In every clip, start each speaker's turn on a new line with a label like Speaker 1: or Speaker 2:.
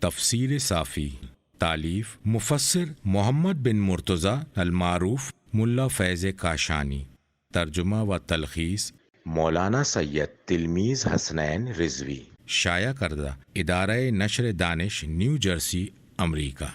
Speaker 1: تفسیر صافی، تالیف مفسر محمد بن مرتضی المعروف ملا فیض کاشانی، ترجمہ و تلخیص مولانا سید تلمیذ حسنین رضوی، شائع کردہ ادارہ نشر دانش نیو جرسی امریکہ۔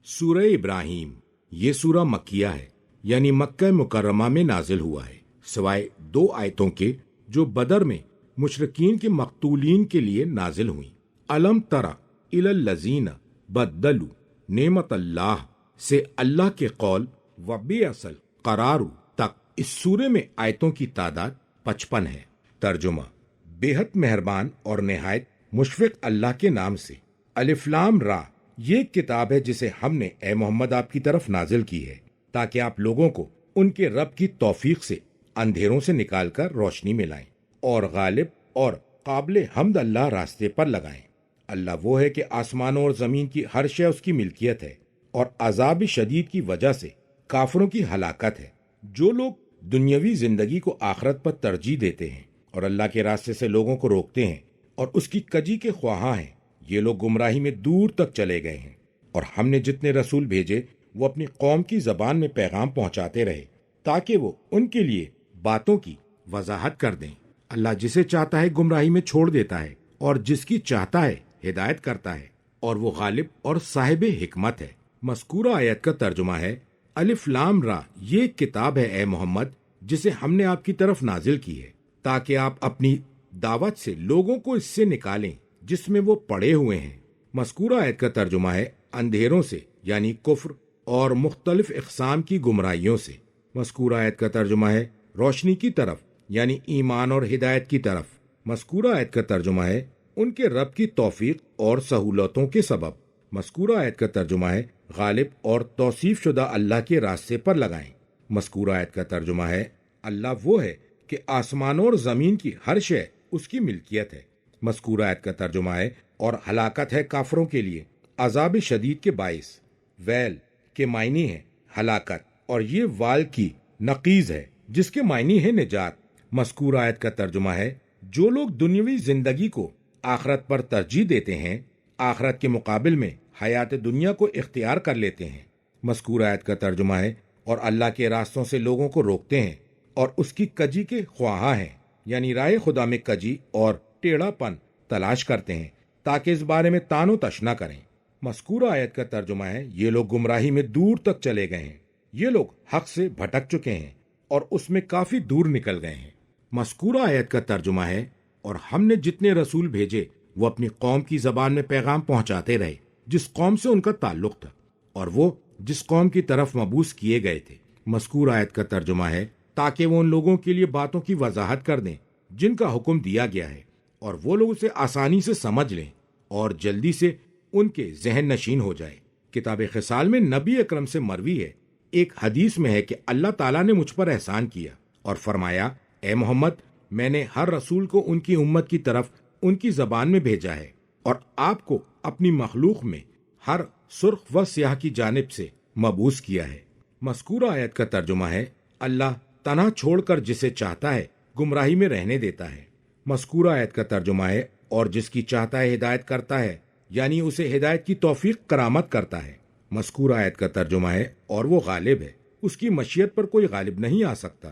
Speaker 2: سورہ ابراہیم یہ سورہ مکیہ ہے، یعنی مکہ مکرمہ میں نازل ہوا ہے، سوائے 2 آیتوں کے جو بدر میں مشرکین کے مقتولین کے لیے نازل ہوئیں۔ الم تری الی الذین بدلوا نعمت اللہ سے اللہ کے قول و باصل قرار تک اس سورے میں آیتوں کی تعداد 55 ہے۔ ترجمہ: بے حد مہربان اور نہایت مشفق اللہ کے نام سے۔ الف لام را، یہ ایک کتاب ہے جسے ہم نے اے محمد آپ کی طرف نازل کی ہے تاکہ آپ لوگوں کو ان کے رب کی توفیق سے اندھیروں سے نکال کر روشنی میں لائیں اور غالب اور قابل حمد اللہ راستے پر لگائیں۔ اللہ وہ ہے کہ آسمانوں اور زمین کی ہر شے اس کی ملکیت ہے، اور عذاب شدید کی وجہ سے کافروں کی ہلاکت ہے۔ جو لوگ دنیاوی زندگی کو آخرت پر ترجیح دیتے ہیں اور اللہ کے راستے سے لوگوں کو روکتے ہیں اور اس کی کجی کے خواہاں ہیں، یہ لوگ گمراہی میں دور تک چلے گئے ہیں۔ اور ہم نے جتنے رسول بھیجے وہ اپنی قوم کی زبان میں پیغام پہنچاتے رہے تاکہ وہ ان کے لیے باتوں کی وضاحت کر دیں۔ اللہ جسے چاہتا ہے گمراہی میں چھوڑ دیتا ہے اور جس کی چاہتا ہے ہدایت کرتا ہے، اور وہ غالب اور صاحب حکمت ہے۔ مذکورہ آیت کا ترجمہ ہے: الف لام را، یہ ایک کتاب ہے اے محمد جسے ہم نے آپ کی طرف نازل کی ہے تاکہ آپ اپنی دعوت سے لوگوں کو اس سے نکالیں جس میں وہ پڑے ہوئے ہیں۔ مذکورہ آیت کا ترجمہ ہے اندھیروں سے، یعنی کفر اور مختلف اقسام کی گمراہیوں سے۔ مذکورہ آیت کا ترجمہ ہے روشنی کی طرف، یعنی ایمان اور ہدایت کی طرف۔ مذکورہ آیت کا ترجمہ ہے ان کے رب کی توفیق اور سہولتوں کے سبب۔ مذکورہ آیت کا ترجمہ ہے غالب اور توصیف شدہ اللہ کے راستے پر لگائیں۔ مذکورہ آیت کا ترجمہ ہے اللہ وہ ہے کہ آسمانوں اور زمین کی ہر شے اس کی ملکیت ہے۔ مذکورہ آیت کا ترجمہ ہے اور ہلاکت ہے کافروں کے لیے عذاب شدید کے باعث۔ ویل کے معنی ہے ہلاکت، اور یہ وال کی نقیض ہے جس کے معنی ہے نجات۔ مذکورہ آیت کا ترجمہ ہے جو لوگ دنیاوی زندگی کو آخرت پر ترجیح دیتے ہیں، آخرت کے مقابل میں حیات دنیا کو اختیار کر لیتے ہیں۔ مذکورہ آیت کا ترجمہ ہے اور اللہ کے راستوں سے لوگوں کو روکتے ہیں اور اس کی کجی کے خواہاں ہیں، یعنی راہ خدا میں کجی اور ٹیڑھا پن تلاش کرتے ہیں تاکہ اس بارے میں تان و تشنہ کریں۔ مذکورہ آیت کا ترجمہ ہے یہ لوگ گمراہی میں دور تک چلے گئے ہیں، یہ لوگ حق سے بھٹک چکے ہیں اور اس میں کافی دور نکل گئے ہیں۔ مذکورہ آیت کا ترجمہ ہے اور ہم نے جتنے رسول بھیجے وہ اپنی قوم کی زبان میں پیغام پہنچاتے رہے جس قوم سے ان کا تعلق تھا، اور وہ جس قوم کی طرف مبعوث کیے گئے تھے۔ مذکورہ آیت کا ترجمہ ہے تاکہ وہ ان لوگوں کے لیے باتوں کی وضاحت کر دیں جن کا حکم دیا گیا ہے، اور وہ لوگ اسے آسانی سے سمجھ لیں اور جلدی سے ان کے ذہن نشین ہو جائے۔ کتاب خصال میں نبی اکرم سے مروی ہے، ایک حدیث میں ہے کہ اللہ تعالیٰ نے مجھ پر احسان کیا اور فرمایا اے محمد، میں نے ہر رسول کو ان کی امت کی طرف ان کی زبان میں بھیجا ہے، اور آپ کو اپنی مخلوق میں ہر سرخ و سیاہ کی جانب سے مبعوث کیا ہے۔ مذکورہ آیت کا ترجمہ ہے اللہ تنہا چھوڑ کر جسے چاہتا ہے گمراہی میں رہنے دیتا ہے۔ مذکورہ آیت کا ترجمہ ہے اور جس کی چاہتا ہے ہدایت کرتا ہے، یعنی اسے ہدایت کی توفیق کرامت کرتا ہے۔ مذکورہ آیت کا ترجمہ ہے اور وہ غالب ہے، اس کی مشیت پر کوئی غالب نہیں آ سکتا۔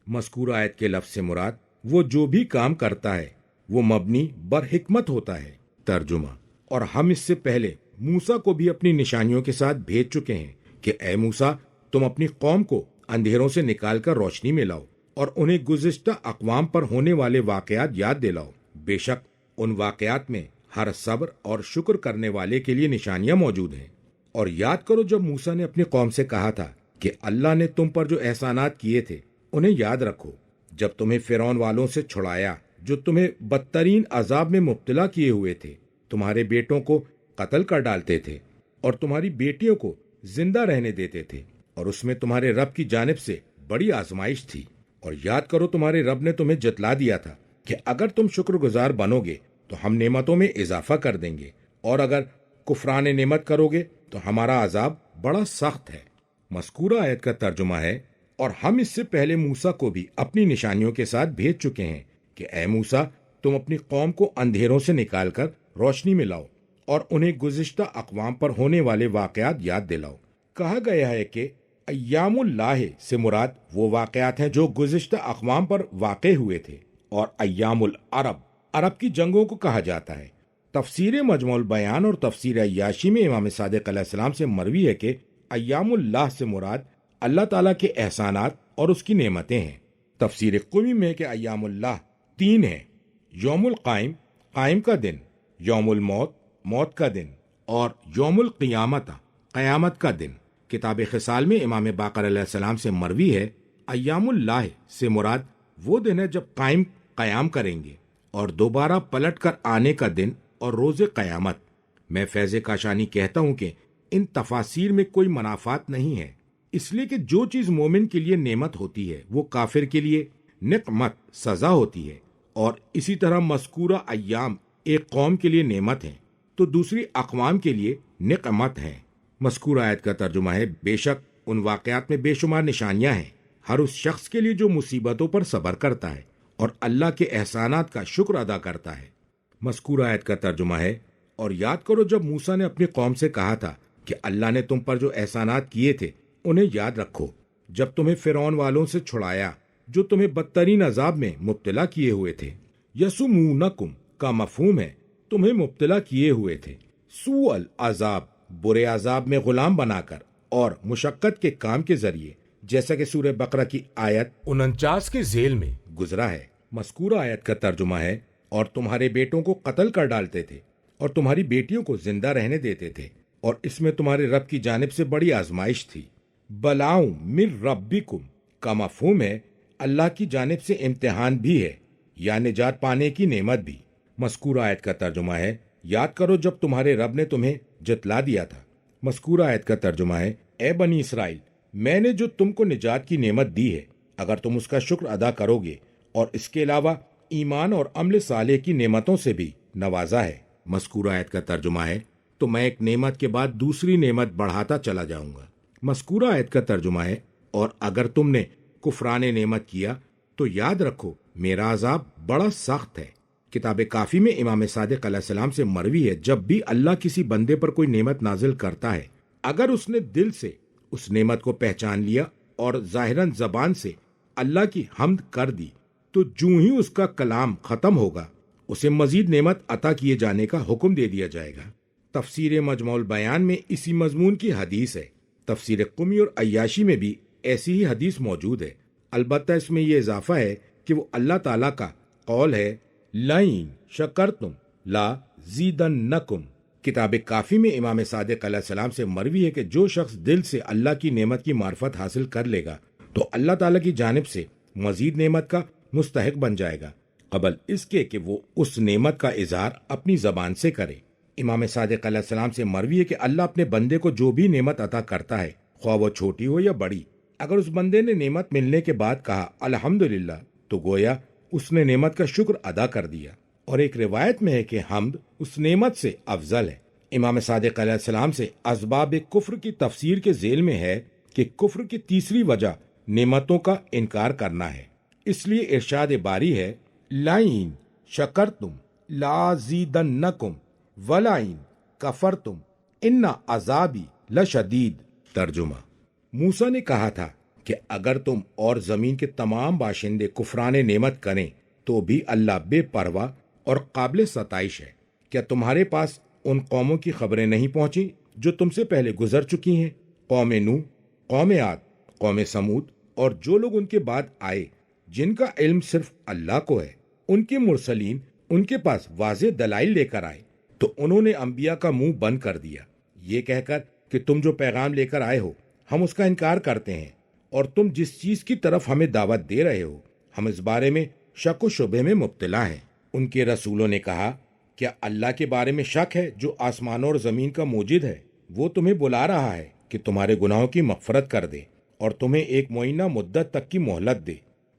Speaker 2: مذکورہ آیت کے لفظ سے مراد وہ جو بھی کام کرتا ہے وہ مبنی بر حکمت ہوتا ہے۔ ترجمہ: اور ہم اس سے پہلے موسیٰ کو بھی اپنی نشانیوں کے ساتھ بھیج چکے ہیں کہ اے موسیٰ، تم اپنی قوم کو اندھیروں سے نکال کر روشنی میں لاؤ اور انہیں گزشتہ اقوام پر ہونے والے واقعات یاد دلاؤ۔ بے شک ان واقعات میں ہر صبر اور شکر کرنے والے کے لیے نشانیاں موجود ہیں۔ اور یاد کرو جب موسیٰ نے اپنی قوم سے کہا تھا کہ اللہ نے تم پر جو احسانات کیے تھے انہیں یاد رکھو، جب تمہیں فرعون والوں سے چھڑایا جو تمہیں بدترین عذاب میں مبتلا کیے ہوئے تھے، تمہارے بیٹوں کو قتل کر ڈالتے تھے اور تمہاری بیٹیوں کو زندہ رہنے دیتے تھے، اور اس میں تمہارے رب کی جانب سے بڑی آزمائش تھی۔ اور یاد کرو تمہارے رب نے تمہیں جتلا دیا تھا کہ اگر تم شکر گزار بنو گے تو ہم نعمتوں میں اضافہ کر دیں گے، اور اگر کفران نعمت کرو گے تو ہمارا عذاب بڑا سخت ہے۔ مذکورہ آیت کا ترجمہ ہے اور ہم اس سے پہلے موسیٰ کو بھی اپنی نشانیوں کے ساتھ بھیج چکے ہیں کہ اے موسیٰ، تم اپنی قوم کو اندھیروں سے نکال کر روشنی میں لاؤ اور انہیں گزشتہ اقوام پر ہونے والے واقعات یاد دلاؤ۔ کہا گیا ہے کہ ایام اللہ سے مراد وہ واقعات ہیں جو گزشتہ اقوام پر واقع ہوئے تھے، اور ایام العرب عرب کی جنگوں کو کہا جاتا ہے۔ تفسیر مجموع البیان اور تفسیر عیاشی میں امام صادق علیہ السلام سے مروی ہے کہ ایام اللہ سے مراد اللہ تعالیٰ کے احسانات اور اس کی نعمتیں ہیں۔ تفسیر قمی میں کہ ایام اللہ 3 ہیں: یوم القائم قائم کا دن، یوم الموت موت کا دن، اور یوم القیامت قیامت کا دن۔ کتاب خصال میں امام باقر علیہ السلام سے مروی ہے ایام اللہ سے مراد وہ دن ہے جب قیام کریں گے اور دوبارہ پلٹ کر آنے کا دن اور روز قیامت۔ میں فیض کاشانی کہتا ہوں کہ ان تفاسیر میں کوئی منافات نہیں ہے، اس لیے کہ جو چیز مومن کے لیے نعمت ہوتی ہے وہ کافر کے لیے نقمت سزا ہوتی ہے، اور اسی طرح مذکورہ ایام ایک قوم کے لیے نعمت ہیں تو دوسری اقوام کے لیے نقمت ہیں۔ مذکورہ آیت کا ترجمہ ہے: بے شک ان واقعات میں بے شمار نشانیاں ہیں ہر اس شخص کے لیے جو مصیبتوں پر صبر کرتا ہے اور اللہ کے احسانات کا شکر ادا کرتا ہے۔ مذکورہ آیت کا ترجمہ ہے: اور یاد کرو جب موسیٰ نے اپنی قوم سے کہا تھا کہ اللہ نے تم پر جو احسانات کیے تھے انہیں یاد رکھو، جب تمہیں فرعون والوں سے چھڑایا جو تمہیں بدترین عذاب میں مبتلا کیے ہوئے تھے۔ یسومونکم کا مفہوم ہے تمہیں مبتلا کیے ہوئے تھے، سوء العذاب برے عذاب میں غلام بنا کر اور مشقت کے کام کے ذریعے، جیسا کہ سورہ بقرہ کی آیت 49 کے ذیل میں گزرا ہے۔ مذکورہ آیت کا ترجمہ ہے: اور تمہارے بیٹوں کو قتل کر ڈالتے تھے اور تمہاری بیٹیوں کو زندہ رہنے دیتے تھے، اور اس میں تمہارے رب کی جانب سے بڑی آزمائش تھی۔ بلاؤں من ربکم کا مفہوم ہے اللہ کی جانب سے امتحان بھی ہے یا نجات پانے کی نعمت بھی۔ مذکورہ آیت کا ترجمہ ہے: یاد کرو جب تمہارے رب نے تمہیں جتلا دیا تھا۔ مذکورہ آیت کا ترجمہ ہے: اے بنی اسرائیل، میں نے جو تم کو نجات کی نعمت دی ہے، اگر تم اس کا شکر ادا کرو گے اور اس کے علاوہ ایمان اور عمل صالح کی نعمتوں سے بھی نوازا ہے۔ مذکورہ آیت کا ترجمہ ہے: تو میں ایک نعمت کے بعد دوسری نعمت بڑھاتا چلا جاؤں گا۔ مذکورہ آیت کا ترجمہ ہے: اور اگر تم نے کفران نعمت کیا تو یاد رکھو میرا عذاب بڑا سخت ہے۔ کتاب کافی میں امام صادق علیہ السلام سے مروی ہے جب بھی اللہ کسی بندے پر کوئی نعمت نازل کرتا ہے، اگر اس نے دل سے اس نعمت کو پہچان لیا اور ظاہراً زبان سے اللہ کی حمد کر دی، تو جوں ہی اس کا کلام ختم ہوگا اسے مزید نعمت عطا کیے جانے کا حکم دے دیا جائے گا۔ تفسیر مجموع البیان میں اسی مضمون کی حدیث ہے۔ تفسیر قمی اور عیاشی میں بھی ایسی ہی حدیث موجود ہے، البتہ اس میں یہ اضافہ ہے کہ وہ اللہ تعالیٰ کا قول ہے: لئن شکرتم لا زیدنکم۔ کتاب کافی میں امام صادق علیہ السلام سے مروی ہے کہ جو شخص دل سے اللہ کی نعمت کی معرفت حاصل کر لے گا تو اللہ تعالیٰ کی جانب سے مزید نعمت کا مستحق بن جائے گا، قبل اس کے کہ وہ اس نعمت کا اظہار اپنی زبان سے کرے۔ امام صادق علیہ السلام سے مروی ہے کہ اللہ اپنے بندے کو جو بھی نعمت عطا کرتا ہے، خواہ وہ چھوٹی ہو یا بڑی، اگر اس بندے نے نعمت ملنے کے بعد کہا الحمدللہ تو گویا اس نے نعمت کا شکر ادا کر دیا۔ اور ایک روایت میں ہے کہ حمد اس نعمت سے افضل ہے۔ امام صادق علیہ السلام سے اسباب کفر کی تفسیر کے ذیل میں ہے کہ کفر کی تیسری وجہ نعمتوں کا انکار کرنا ہے، اس لیے ارشاد باری ہے: لئن شکرتم لازیدنکم ولئن کفرتم ان عذابی لشدید۔ ترجمہ: موسیٰ نے کہا تھا کہ اگر تم اور زمین کے تمام باشندے کفران نعمت کریں تو بھی اللہ بے پرواہ اور قابل ستائش ہے۔ کیا تمہارے پاس ان قوموں کی خبریں نہیں پہنچی جو تم سے پہلے گزر چکی ہیں؟ قوم نوح، قوم عاد، قوم سمود اور جو لوگ ان کے بعد آئے جن کا علم صرف اللہ کو ہے۔ ان کے مرسلین ان کے پاس واضح دلائل لے کر آئے تو انہوں نے انبیاء کا منہ بند کر دیا، یہ کہہ کر کہ تم جو پیغام لے کر آئے ہو ہم اس کا انکار کرتے ہیں، اور تم جس چیز کی طرف ہمیں دعوت دے رہے ہو ہم اس بارے میں شک و شبے میں مبتلا ہیں۔ ان کے رسولوں نے کہا: کیا اللہ کے بارے میں شک ہے جو آسمانوں اور زمین کا موجد ہے؟ وہ تمہیں بلا رہا ہے کہ تمہارے گناہوں کی مغفرت کر دے اور تمہیں ایک معینہ مدت تک کی مہلت دے۔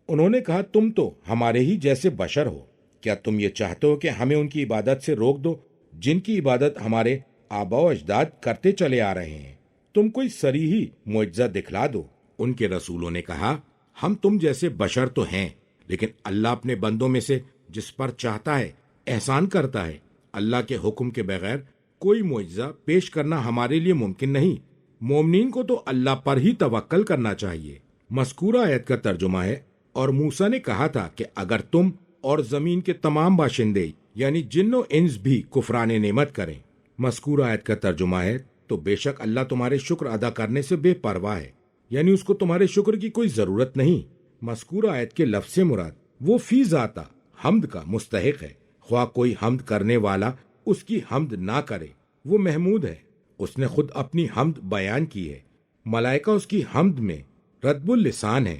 Speaker 2: انہوں نے کہا: تم تو ہمارے ہی جیسے بشر ہو، کیا تم یہ چاہتے ہو کہ ہمیں ان کی عبادت سے روک دو جن کی عبادت ہمارے آباء و اجداد کرتے چلے آ رہے ہیں؟ تم کوئی صریحی معجزہ دکھلا دو۔ ان کے رسولوں نے کہا: ہم تم جیسے بشر تو ہیں، لیکن اللہ اپنے بندوں میں سے جس پر چاہتا ہے احسان کرتا ہے۔ اللہ کے حکم کے بغیر کوئی معجزہ پیش کرنا ہمارے لیے ممکن نہیں۔ مومنین کو تو اللہ پر ہی توکل کرنا چاہیے۔ مذکورہ آیت کا ترجمہ ہے، اور موسیٰ نے کہا تھا کہ اگر تم اور زمین کے تمام باشندے یعنی جن و انس بھی کفران نعمت کریں۔ مذکورہ آیت کا ترجمہ ہے، تو بے شک اللہ تمہارے شکر ادا کرنے سے بے پرواہ ہے، یعنی اس کو تمہارے شکر کی کوئی ضرورت نہیں۔ مذکورہ آیت کے لفظ سے مراد وہ فی ذاتہ حمد کا مستحق ہے، خواہ کوئی حمد کرنے والا اس کی حمد نہ کرے، وہ محمود ہے۔ اس نے خود اپنی حمد بیان کی ہے۔ ملائکہ اس کی حمد میں رطب اللسان ہے،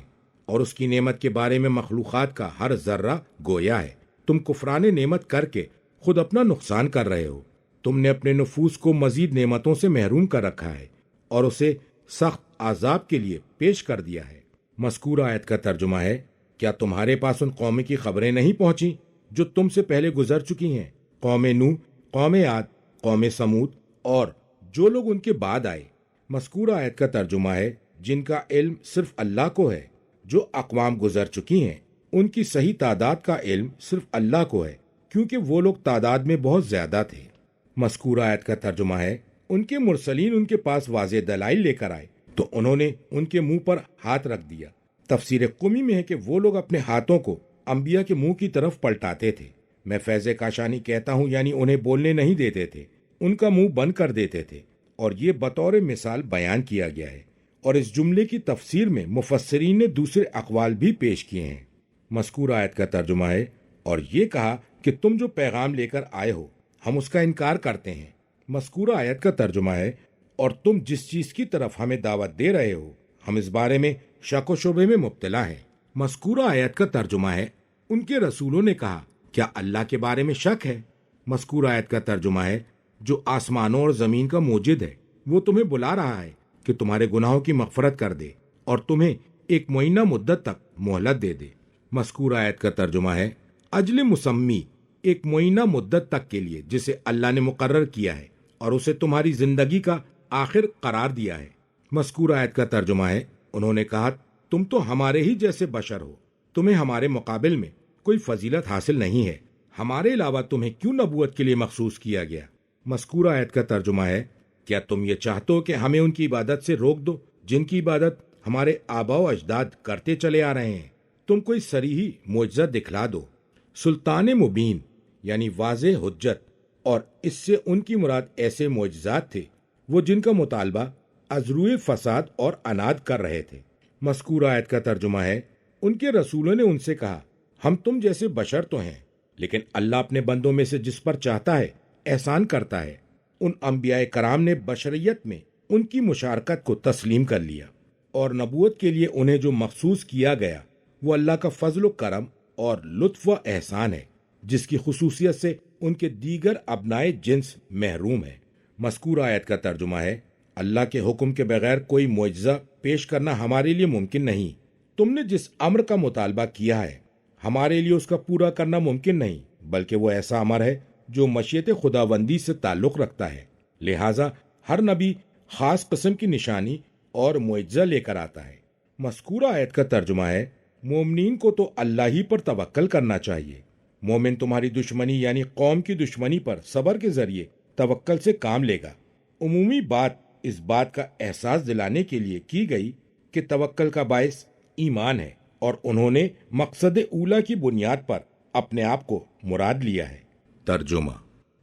Speaker 2: اور اس کی نعمت کے بارے میں مخلوقات کا ہر ذرہ گویا ہے۔ تم کفران نعمت کر کے خود اپنا نقصان کر رہے ہو۔ تم نے اپنے نفوس کو مزید نعمتوں سے محروم کر رکھا ہے اور اسے سخت عذاب کے لیے پیش کر دیا ہے۔ مذکورہ آیت کا ترجمہ ہے، کیا تمہارے پاس ان قوم کی خبریں نہیں پہنچی جو تم سے پہلے گزر چکی ہیں؟ قوم نوح، قوم عاد، قوم سمود اور جو لوگ ان کے بعد آئے۔ مذکورہ آیت کا ترجمہ ہے، جن کا علم صرف اللہ کو ہے۔ جو اقوام گزر چکی ہیں ان کی صحیح تعداد کا علم صرف اللہ کو ہے، کیونکہ وہ لوگ تعداد میں بہت زیادہ تھے۔ مذکورہ آیت کا ترجمہ ہے، ان کے مرسلین ان کے پاس واضح دلائل لے کر آئے تو انہوں نے ان کے منہ پر ہاتھ رکھ دیا۔ تفسیر قمی میں ہے کہ وہ لوگ اپنے ہاتھوں کو انبیاء کے منہ کی طرف پلٹاتے تھے۔ میں فیض کاشانی کہتا ہوں، یعنی انہیں بولنے نہیں دیتے تھے، ان کا منہ بند کر دیتے تھے، اور یہ بطور مثال بیان کیا گیا ہے، اور اس جملے کی تفسیر میں مفسرین نے دوسرے اقوال بھی پیش کیے ہیں۔ مذکورہ آیت کا ترجمہ ہے، اور یہ کہا کہ تم جو پیغام لے کر آئے ہو ہم اس کا انکار کرتے ہیں۔ مذکورہ آیت کا ترجمہ ہے، اور تم جس چیز کی طرف ہمیں دعوت دے رہے ہو ہم اس بارے میں شک و شبے میں مبتلا ہیں۔ مذکورہ آیت کا ترجمہ ہے، ان کے رسولوں نے کہا کیا اللہ کے بارے میں شک ہے؟ مذکورہ آیت کا ترجمہ ہے، جو آسمانوں اور زمین کا موجد ہے وہ تمہیں بلا رہا ہے کہ تمہارے گناہوں کی مغفرت کر دے اور تمہیں ایک معینہ مدت تک مہلت دے دے۔ مذکورہ آیت کا ترجمہ ہے، اجل مسمی، ایک معینہ مدت تک کے لیے جسے اللہ نے مقرر کیا ہے اور اسے تمہاری زندگی کا آخر قرار دیا ہے۔ مذکورہ آیت کا ترجمہ ہے، انہوں نے کہا تم تو ہمارے ہی جیسے بشر ہو، تمہیں ہمارے مقابل میں کوئی فضیلت حاصل نہیں ہے، ہمارے علاوہ تمہیں کیوں نبوت کے لیے مخصوص کیا گیا؟ مذکورہ آیت کا ترجمہ ہے، کیا تم یہ چاہتے ہو کہ ہمیں ان کی عبادت سے روک دو جن کی عبادت ہمارے آباء و اجداد کرتے چلے آ رہے ہیں؟ تم کوئی صریحی معجزہ دکھلا دو۔ سلطان مبین یعنی واضح حجت، اور اس سے ان کی مراد ایسے معجزات تھے وہ جن کا مطالبہ ازروئے فساد اور اناد کر رہے تھے۔ مذکورہ آیت کا ترجمہ ہے، ان کے رسولوں نے ان سے کہا ہم تم جیسے بشر تو ہیں، لیکن اللہ اپنے بندوں میں سے جس پر چاہتا ہے احسان کرتا ہے۔ ان انبیاء کرام نے بشریت میں ان کی مشارکت کو تسلیم کر لیا، اور نبوت کے لیے انہیں جو مخصوص کیا گیا وہ اللہ کا فضل و کرم اور لطف و احسان ہے، جس کی خصوصیت سے ان کے دیگر ابنائے جنس محروم ہے۔ مذکورہ آیت کا ترجمہ ہے، اللہ کے حکم کے بغیر کوئی معجزہ پیش کرنا ہمارے لیے ممکن نہیں۔ تم نے جس امر کا مطالبہ کیا ہے ہمارے لیے اس کا پورا کرنا ممکن نہیں، بلکہ وہ ایسا امر ہے جو مشیت خداوندی سے تعلق رکھتا ہے، لہٰذا ہر نبی خاص قسم کی نشانی اور معجزہ لے کر آتا ہے۔ مذکورہ آیت کا ترجمہ ہے، مومنین کو تو اللہ ہی پر توکل کرنا چاہیے۔ مومن تمہاری دشمنی یعنی قوم کی دشمنی پر صبر کے ذریعے توکل سے کام لے گا۔ عمومی بات اس بات کا احساس دلانے کے لیے کی گئی کہ توکل کا باعث ایمان ہے، اور انہوں نے مقصد اولا کی بنیاد پر اپنے آپ کو مراد لیا ہے۔ ترجمہ،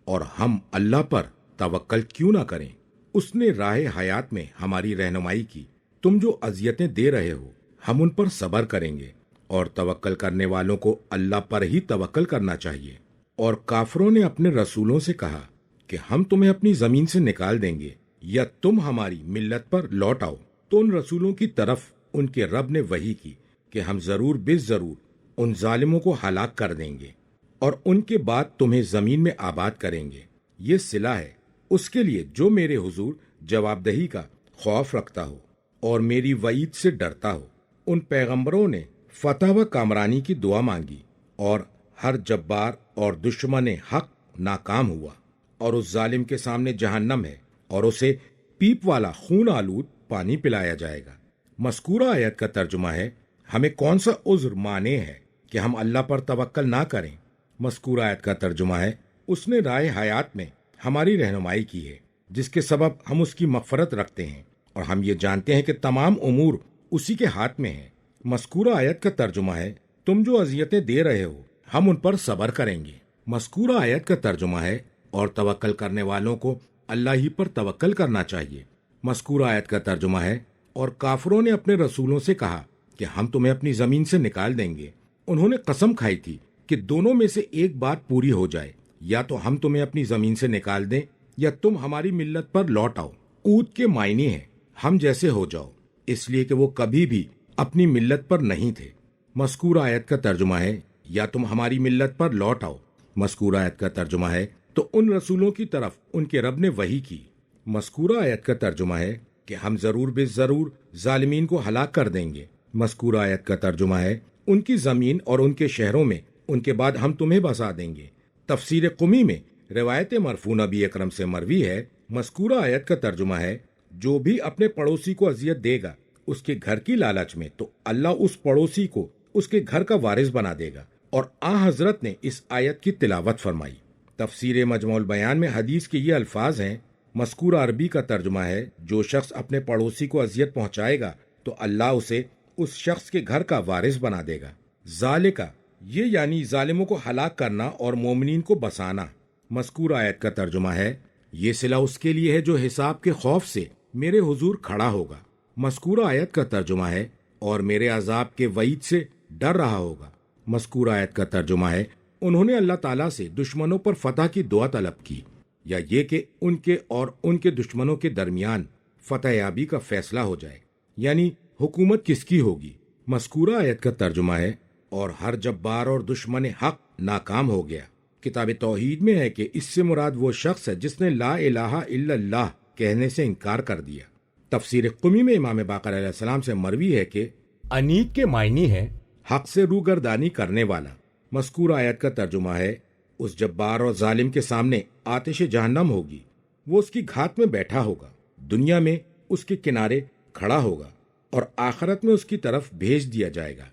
Speaker 2: اور ہم اللہ پر توکل کیوں نہ کریں؟ اس نے راہ حیات میں ہماری رہنمائی کی۔ تم جو اذیتیں دے رہے ہو ہم ان پر صبر کریں گے، اور توکل کرنے والوں کو اللہ پر ہی توکل کرنا چاہیے۔ اور کافروں نے اپنے رسولوں سے کہا کہ ہم تمہیں اپنی زمین سے نکال دیں گے یا تم ہماری ملت پر لوٹ آؤ، تو ان رسولوں کی طرف ان کے رب نے وحی کی کہ ہم ضرور بے ضرور ان ظالموں کو ہلاک کر دیں گے اور ان کے بعد تمہیں زمین میں آباد کریں گے۔ یہ صلہ ہے اس کے لیے جو میرے حضور جواب دہی کا خوف رکھتا ہو اور میری وعید سے ڈرتا ہو۔ ان پیغمبروں نے فتح و کامرانی کی دعا مانگی، اور ہر جبار اور دشمن حق ناکام ہوا، اور اس ظالم کے سامنے جہنم ہے اور اسے پیپ والا خون آلود پانی پلایا جائے گا۔ مذکورہ آیت کا ترجمہ ہے، ہمیں کون سا عذر مانے ہے کہ ہم اللہ پر توکل نہ کریں؟ مذکورہ آیت کا ترجمہ ہے، اس نے راہ حیات میں ہماری رہنمائی کی ہے، جس کے سبب ہم اس کی مغفرت رکھتے ہیں، اور ہم یہ جانتے ہیں کہ تمام امور اسی کے ہاتھ میں ہیں۔ مذکورہ آیت کا ترجمہ ہے، تم جو اذیتیں دے رہے ہو ہم ان پر صبر کریں گے۔ مذکورہ آیت کا ترجمہ ہے، اور توکل کرنے والوں کو اللہ ہی پر توکل کرنا چاہیے۔ مذکورہ آیت کا ترجمہ ہے، اور کافروں نے اپنے رسولوں سے کہا کہ ہم تمہیں اپنی زمین سے نکال دیں گے۔ انہوں نے قسم کھائی تھی کہ دونوں میں سے ایک بات پوری ہو جائے، یا تو ہم تمہیں اپنی زمین سے نکال دیں یا تم ہماری ملت پر لوٹ آؤ۔ اود کے معنی ہے ہم جیسے ہو جاؤ، اس لیے کہ وہ کبھی بھی اپنی ملت پر نہیں تھے۔ مذکورہ آیت کا ترجمہ ہے، یا تم ہماری ملت پر لوٹ آؤ۔ مذکورہ آیت کا ترجمہ ہے، تو ان رسولوں کی طرف ان کے رب نے وحی کی۔ مذکورہ آیت کا ترجمہ ہے کہ ہم ضرور بے ضرور ظالمین کو ہلاک کر دیں گے۔ مذکورہ آیت کا ترجمہ ہے، ان کی زمین اور ان کے شہروں میں ان کے بعد ہم تمہیں بسا دیں گے۔ تفسیر قمی میں روایت مرفوع نبی اکرم سے مروی ہے، مذکورہ آیت کا ترجمہ ہے، جو بھی اپنے پڑوسی کو اذیت دے گا اس کے گھر کی لالچ میں، تو اللہ اس پڑوسی کو اس کے گھر کا وارث بنا دے گا۔ اور آن حضرت نے اس آیت کی تلاوت فرمائی۔ تفسیر مجموع البیان میں حدیث کے یہ الفاظ ہیں، مذکورہ عربی کا ترجمہ ہے، جو شخص اپنے پڑوسی کو اذیت پہنچائے گا تو اللہ اسے اس شخص کے گھر کا وارث بنا دے گا۔ ذالکہ، یہ یعنی ظالموں کو ہلاک کرنا اور مومنین کو بسانا۔ مذکورہ آیت کا ترجمہ ہے، یہ صلہ اس کے لیے ہے جو حساب کے خوف سے میرے حضور کھڑا ہوگا۔ مذکورہ آیت کا ترجمہ ہے، اور میرے عذاب کے وعید سے ڈر رہا ہوگا۔ مذکورہ آیت کا ترجمہ ہے، انہوں نے اللہ تعالیٰ سے دشمنوں پر فتح کی دعا طلب کی، یا یہ کہ ان کے اور ان کے دشمنوں کے درمیان فتح یابی کا فیصلہ ہو جائے، یعنی حکومت کس کی ہوگی۔ مذکورہ آیت کا ترجمہ ہے، اور ہر جبار اور دشمن حق ناکام ہو گیا۔ کتاب توحید میں ہے کہ اس سے مراد وہ شخص ہے جس نے لا الہ الا اللہ کہنے سے انکار کر دیا۔ تفسیر قمی میں امام باقر علیہ السلام سے مروی ہے کہ
Speaker 3: انیت کے معنی ہے
Speaker 2: حق سے روگردانی کرنے والا۔ مذکورہ آیت کا ترجمہ ہے، اس جبار اور ظالم کے سامنے آتش جہنم ہوگی، وہ اس کی گھات میں بیٹھا ہوگا، دنیا میں اس کے کنارے کھڑا ہوگا اور آخرت میں اس کی طرف بھیج دیا جائے گا۔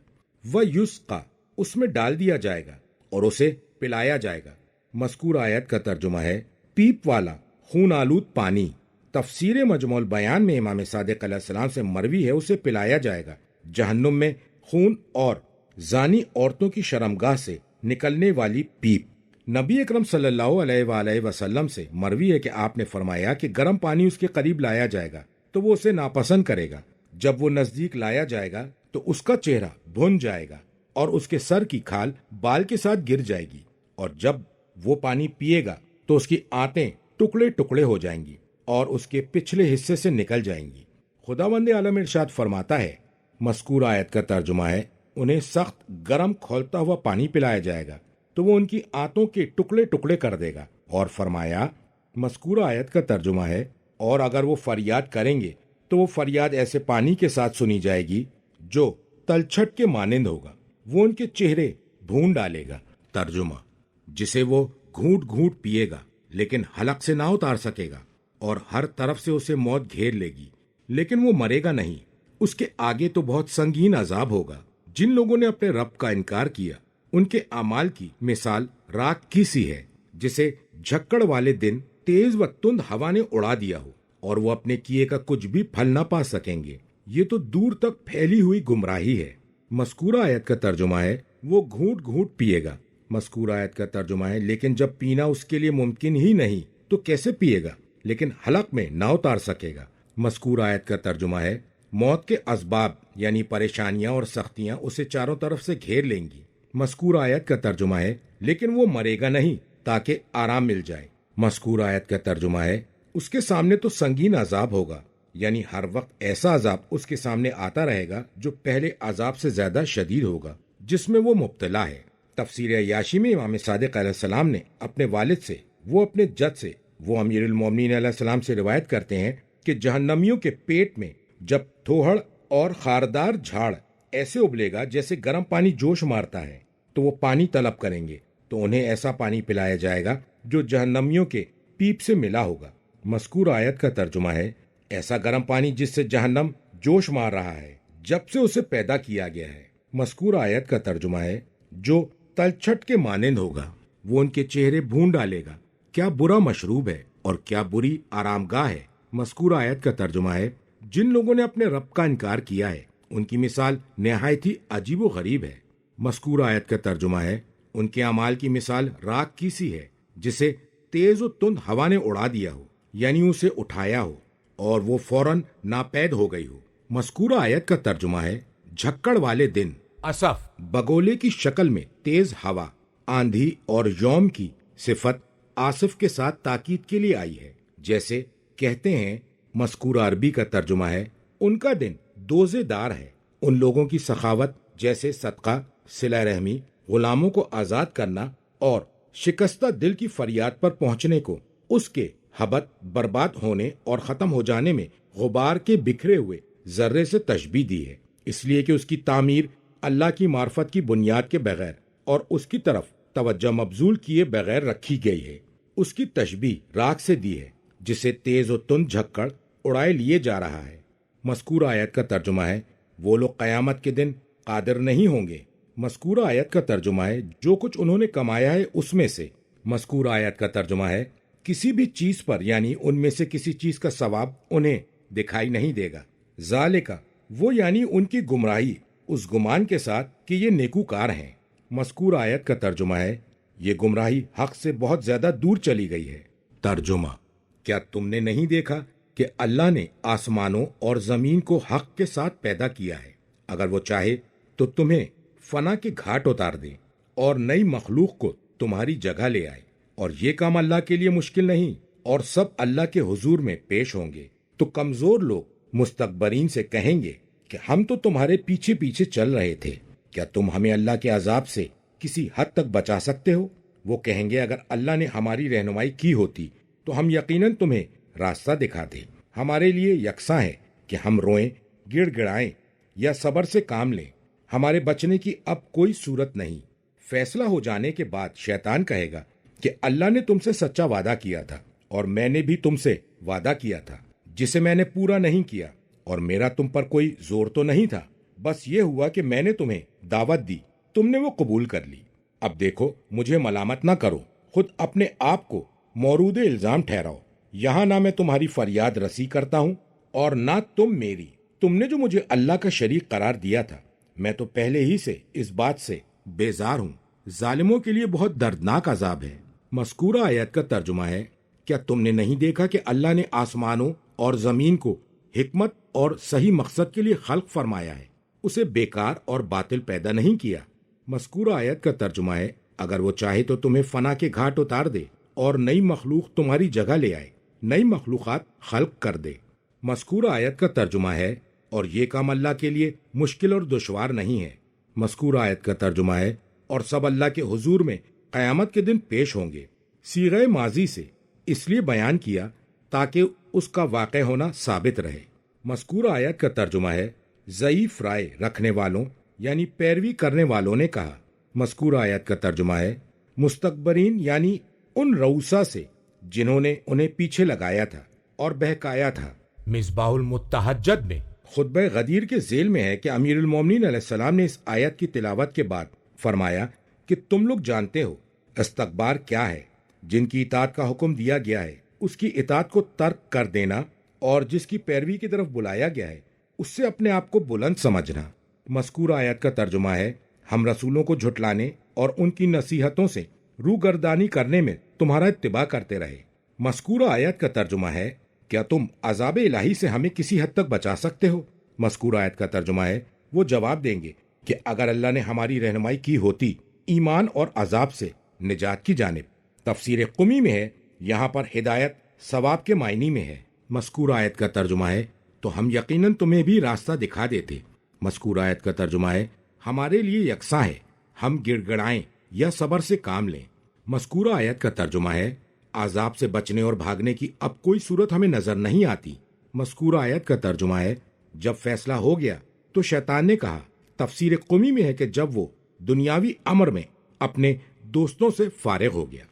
Speaker 2: وَيُسْقَى، اس میں ڈال دیا جائے گا اور اسے پلایا جائے گا۔ مذکورہ آیت کا ترجمہ ہے، پیپ والا خون آلود پانی۔ تفسیر مجموع البیان میں امام صادق علیہ السلام سے مروی ہے، اسے پلایا جائے گا جہنم میں خون اور زانی عورتوں کی شرمگاہ سے نکلنے والی پیپ۔ نبی اکرم صلی اللہ علیہ وآلہ وسلم سے مروی ہے کہ آپ نے فرمایا کہ گرم پانی اس کے قریب لایا جائے گا تو وہ اسے ناپسند کرے گا، جب وہ نزدیک لایا جائے گا تو اس کا چہرہ بھن جائے گا اور اس کے سر کی کھال بال کے ساتھ گر جائے گی، اور جب وہ پانی پیے گا تو اس کی آنتیں ٹکڑے ٹکڑے ہو جائیں گی اور اس کے پچھلے حصے سے نکل جائیں گی۔ خداوند عالم ارشاد فرماتا ہے، مذکورہ آیت کا ترجمہ ہے، انہیں سخت گرم کھولتا ہوا پانی پلایا جائے گا تو وہ ان کی آنتوں کے ٹکڑے ٹکڑے کر دے گا۔ اور فرمایا، مذکورہ آیت کا ترجمہ ہے، اور اگر وہ فریاد کریں گے تو وہ فریاد ایسے پانی کے ساتھ سنی جائے گی جو تلچھٹ کے مانند ہوگا، وہ ان کے چہرے بھون ڈالے گا۔ ترجمہ، جسے وہ گھونٹ گھونٹ پیے گا لیکن حلق سے نہ اتار سکے گا، اور ہر طرف سے اسے موت گھیر لے گی لیکن وہ مرے گا نہیں۔ اس کے آگے تو بہت سنگین عذاب ہوگا۔ جن لوگوں نے اپنے رب کا انکار کیا، ان کے اعمال کی مثال راکھ کی سی ہے، جسے جھکڑ والے دن تیز و تند ہوا نے اڑا دیا ہو اور وہ اپنے کیے کا کچھ بھی پھل نہ پا سکیں گے۔ یہ تو دور تک پھیلی ہوئی گمراہی ہے۔ مذکورہ آیت کا ترجمہ ہے، وہ گھونٹ گھونٹ پیے گا۔ مذکورہ آیت کا ترجمہ ہے، لیکن جب پینا اس کے لیے ممکن ہی نہیں تو کیسے پیے گا، لیکن حلق میں نہ اتار سکے گا۔ مذکورہ آیت کا ترجمہ ہے، موت کے اسباب یعنی پریشانیاں اور سختیاں اسے چاروں طرف سے گھیر لیں گی۔ مذکورہ آیت کا ترجمہ ہے، لیکن وہ مرے گا نہیں تاکہ آرام مل جائے۔ مذکورہ آیت کا ترجمہ ہے، اس کے سامنے تو سنگین عذاب ہوگا، یعنی ہر وقت ایسا عذاب اس کے سامنے آتا رہے گا جو پہلے عذاب سے زیادہ شدید ہوگا جس میں وہ مبتلا ہے۔ تفسیر عیاشی میں امام صادق علیہ السلام نے اپنے والد سے، وہ اپنے جد سے، وہ امیر المومنین علیہ السلام سے روایت کرتے ہیں کہ جہنمیوں کے پیٹ میں جب تھوہڑ اور خاردار جھاڑ ایسے ابلے گا جیسے گرم پانی جوش مارتا ہے تو وہ پانی طلب کریں گے تو انہیں ایسا پانی پلایا جائے گا جو جہنمیوں کے پیپ سے ملا ہوگا۔ مذکورہ آیت کا ترجمہ ہے، ایسا گرم پانی جس سے جہنم جوش مار رہا ہے جب سے اسے پیدا کیا گیا ہے۔ مذکورہ آیت کا ترجمہ ہے، جو تلچھٹ کے مانند ہوگا، وہ ان کے چہرے بھون ڈالے گا کیا برا مشروب ہے اور کیا بری آرام گاہ ہے۔ مذکورہ آیت کا ترجمہ ہے، جن لوگوں نے اپنے رب کا انکار کیا ہے ان کی مثال نہایت ہی عجیب و غریب ہے۔ مذکورہ آیت کا ترجمہ ہے، ان کے اعمال کی مثال راکھ کی سی ہے جسے تیز و تند ہوا نے اڑا دیا ہو، یعنی اسے اٹھایا ہو اور وہ فوراً ناپید ہو گئی ہو۔ مذکورہ آیت کا ترجمہ ہے، جھکڑ والے دن۔
Speaker 3: اسف،
Speaker 2: بگولے کی شکل میں تیز ہوا، آندھی اور یوم کی صفت آصف کے ساتھ تاکید کے لیے آئی ہے، جیسے کہتے ہیں۔ مذکورہ عربی کا ترجمہ ہے، ان کا دن دوزے دار ہے۔ ان لوگوں کی سخاوت جیسے صدقہ، صلہ رحمی، غلاموں کو آزاد کرنا اور شکستہ دل کی فریاد پر پہنچنے کو اس کے ہبت، برباد ہونے اور ختم ہو جانے میں غبار کے بکھرے ہوئے ذرے سے تشبیہ دی ہے، اس لیے کہ اس کی تعمیر اللہ کی معرفت کی بنیاد کے بغیر اور اس کی طرف توجہ مبذول کیے بغیر رکھی گئی ہے۔ اس کی تشبیہ راکھ سے دی ہے جسے تیز و تند جھکڑ اڑائے لیے جا رہا ہے۔ مذکورہ آیت کا ترجمہ ہے، وہ لوگ قیامت کے دن قادر نہیں ہوں گے۔ مذکورہ آیت کا ترجمہ ہے، جو کچھ انہوں نے کمایا ہے اس میں سے۔ مذکورہ آیت کا ترجمہ ہے، کسی بھی چیز پر یعنی ان میں سے کسی چیز کا ثواب انہیں دکھائی نہیں دے گا۔ ذالکہ، وہ یعنی ان کی گمراہی اس گمان کے ساتھ کہ یہ نیکوکار ہیں۔ مذکورہ آیت کا ترجمہ ہے، یہ گمراہی حق سے بہت زیادہ دور چلی گئی ہے۔ ترجمہ، کیا تم نے نہیں دیکھا کہ اللہ نے آسمانوں اور زمین کو حق کے ساتھ پیدا کیا ہے؟ اگر وہ چاہے تو تمہیں فنا کے گھاٹ اتار دے اور نئی مخلوق کو تمہاری جگہ لے آئے، اور یہ کام اللہ کے لیے مشکل نہیں، اور سب اللہ کے حضور میں پیش ہوں گے۔ تو کمزور لوگ مستکبرین سے کہیں گے کہ ہم تو تمہارے پیچھے پیچھے چل رہے تھے، کیا تم ہمیں اللہ کے عذاب سے کسی حد تک بچا سکتے ہو؟ وہ کہیں گے، اگر اللہ نے ہماری رہنمائی کی ہوتی تو ہم یقیناً تمہیں راستہ دکھاتے۔ ہمارے لیے یکساں ہے کہ ہم روئیں، گڑ گڑائیں یا صبر سے کام لیں، ہمارے بچنے کی اب کوئی صورت نہیں۔ فیصلہ ہو جانے کے بعد شیطان کہے گا کہ اللہ نے تم سے سچا وعدہ کیا تھا، اور میں نے بھی تم سے وعدہ کیا تھا جسے میں نے پورا نہیں کیا، اور میرا تم پر کوئی زور تو نہیں تھا، بس یہ ہوا کہ میں نے تمہیں دعوت دی، تم نے وہ قبول کر لی۔ اب دیکھو، مجھے ملامت نہ کرو، خود اپنے آپ کو مورود الزام ٹھہراؤ۔ یہاں نہ میں تمہاری فریاد رسی کرتا ہوں اور نہ تم میری۔ تم نے جو مجھے اللہ کا شریک قرار دیا تھا، میں تو پہلے ہی سے اس بات سے بیزار ہوں۔ ظالموں کے لیے بہت دردناک عذاب ہے۔ مذکورہ آیت کا ترجمہ ہے، کیا تم نے نہیں دیکھا کہ اللہ نے آسمانوں اور زمین کو حکمت اور صحیح مقصد کے لیے خلق فرمایا ہے، اسے بیکار اور باطل پیدا نہیں کیا۔ مذکورہ آیت کا ترجمہ ہے، اگر وہ چاہے تو تمہیں فنا کے گھاٹ اتار دے اور نئی مخلوق تمہاری جگہ لے آئے، نئی مخلوقات خلق کر دے۔ مذکورہ آیت کا ترجمہ ہے، اور یہ کام اللہ کے لیے مشکل اور دشوار نہیں ہے۔ مذکورہ آیت کا ترجمہ ہے، اور سب اللہ کے حضور میں قیامت کے دن پیش ہوں گے۔ صیغہ ماضی سے اس لیے بیان کیا تاکہ اس کا واقع ہونا ثابت رہے۔ مذکورہ آیت کا ترجمہ ہے، ضعیف رائے رکھنے والوں یعنی پیروی کرنے والوں نے کہا۔ مذکورہ آیت کا ترجمہ ہے، مستکبرین یعنی ان رؤسا سے جنہوں نے انہیں پیچھے لگایا تھا اور بہکایا تھا۔
Speaker 3: مصباح المتحجد میں
Speaker 2: خطبہ غدیر کے ذیل میں ہے کہ امیر المومنین علیہ السلام نے اس آیت کی تلاوت کے بعد فرمایا کہ تم لوگ جانتے ہو استکبار کیا ہے۔ جن کی اطاعت کا حکم دیا گیا ہے اس کی اطاعت کو ترک کر دینا، اور جس کی پیروی کی طرف بلایا گیا ہے اس سے اپنے آپ کو بلند سمجھنا۔ مذکورہ آیت کا ترجمہ ہے، ہم رسولوں کو جھٹلانے اور ان کی نصیحتوں سے روگردانی کرنے میں تمہارا اتباع کرتے رہے۔ مذکورہ آیت کا ترجمہ ہے، کیا تم عذاب الہی سے ہمیں کسی حد تک بچا سکتے ہو؟ مذکورہ آیت کا ترجمہ ہے، وہ جواب دیں گے کہ اگر اللہ نے ہماری رہنمائی کی ہوتی ایمان اور عذاب سے نجات کی جانب۔ تفسیر قمی میں ہے، یہاں پر ہدایت ثواب کے معنی میں ہے۔ مذکورہ آیت کا ترجمہ ہے، تو ہم یقیناً تمہیں بھی راستہ دکھا دیتے۔ مذکورہ آیت کا ترجمہ ہے، ہمارے لیے یکساں ہے، ہم گڑ گڑائیں یا صبر سے کام لیں۔ مذکورہ آیت کا ترجمہ ہے، عذاب سے بچنے اور بھاگنے کی اب کوئی صورت ہمیں نظر نہیں آتی۔ مذکورہ آیت کا ترجمہ ہے، جب فیصلہ ہو گیا تو شیطان نے کہا۔ تفسیر قمی میں ہے کہ جب وہ دنیاوی امر میں اپنے دوستوں سے فارغ ہو گیا۔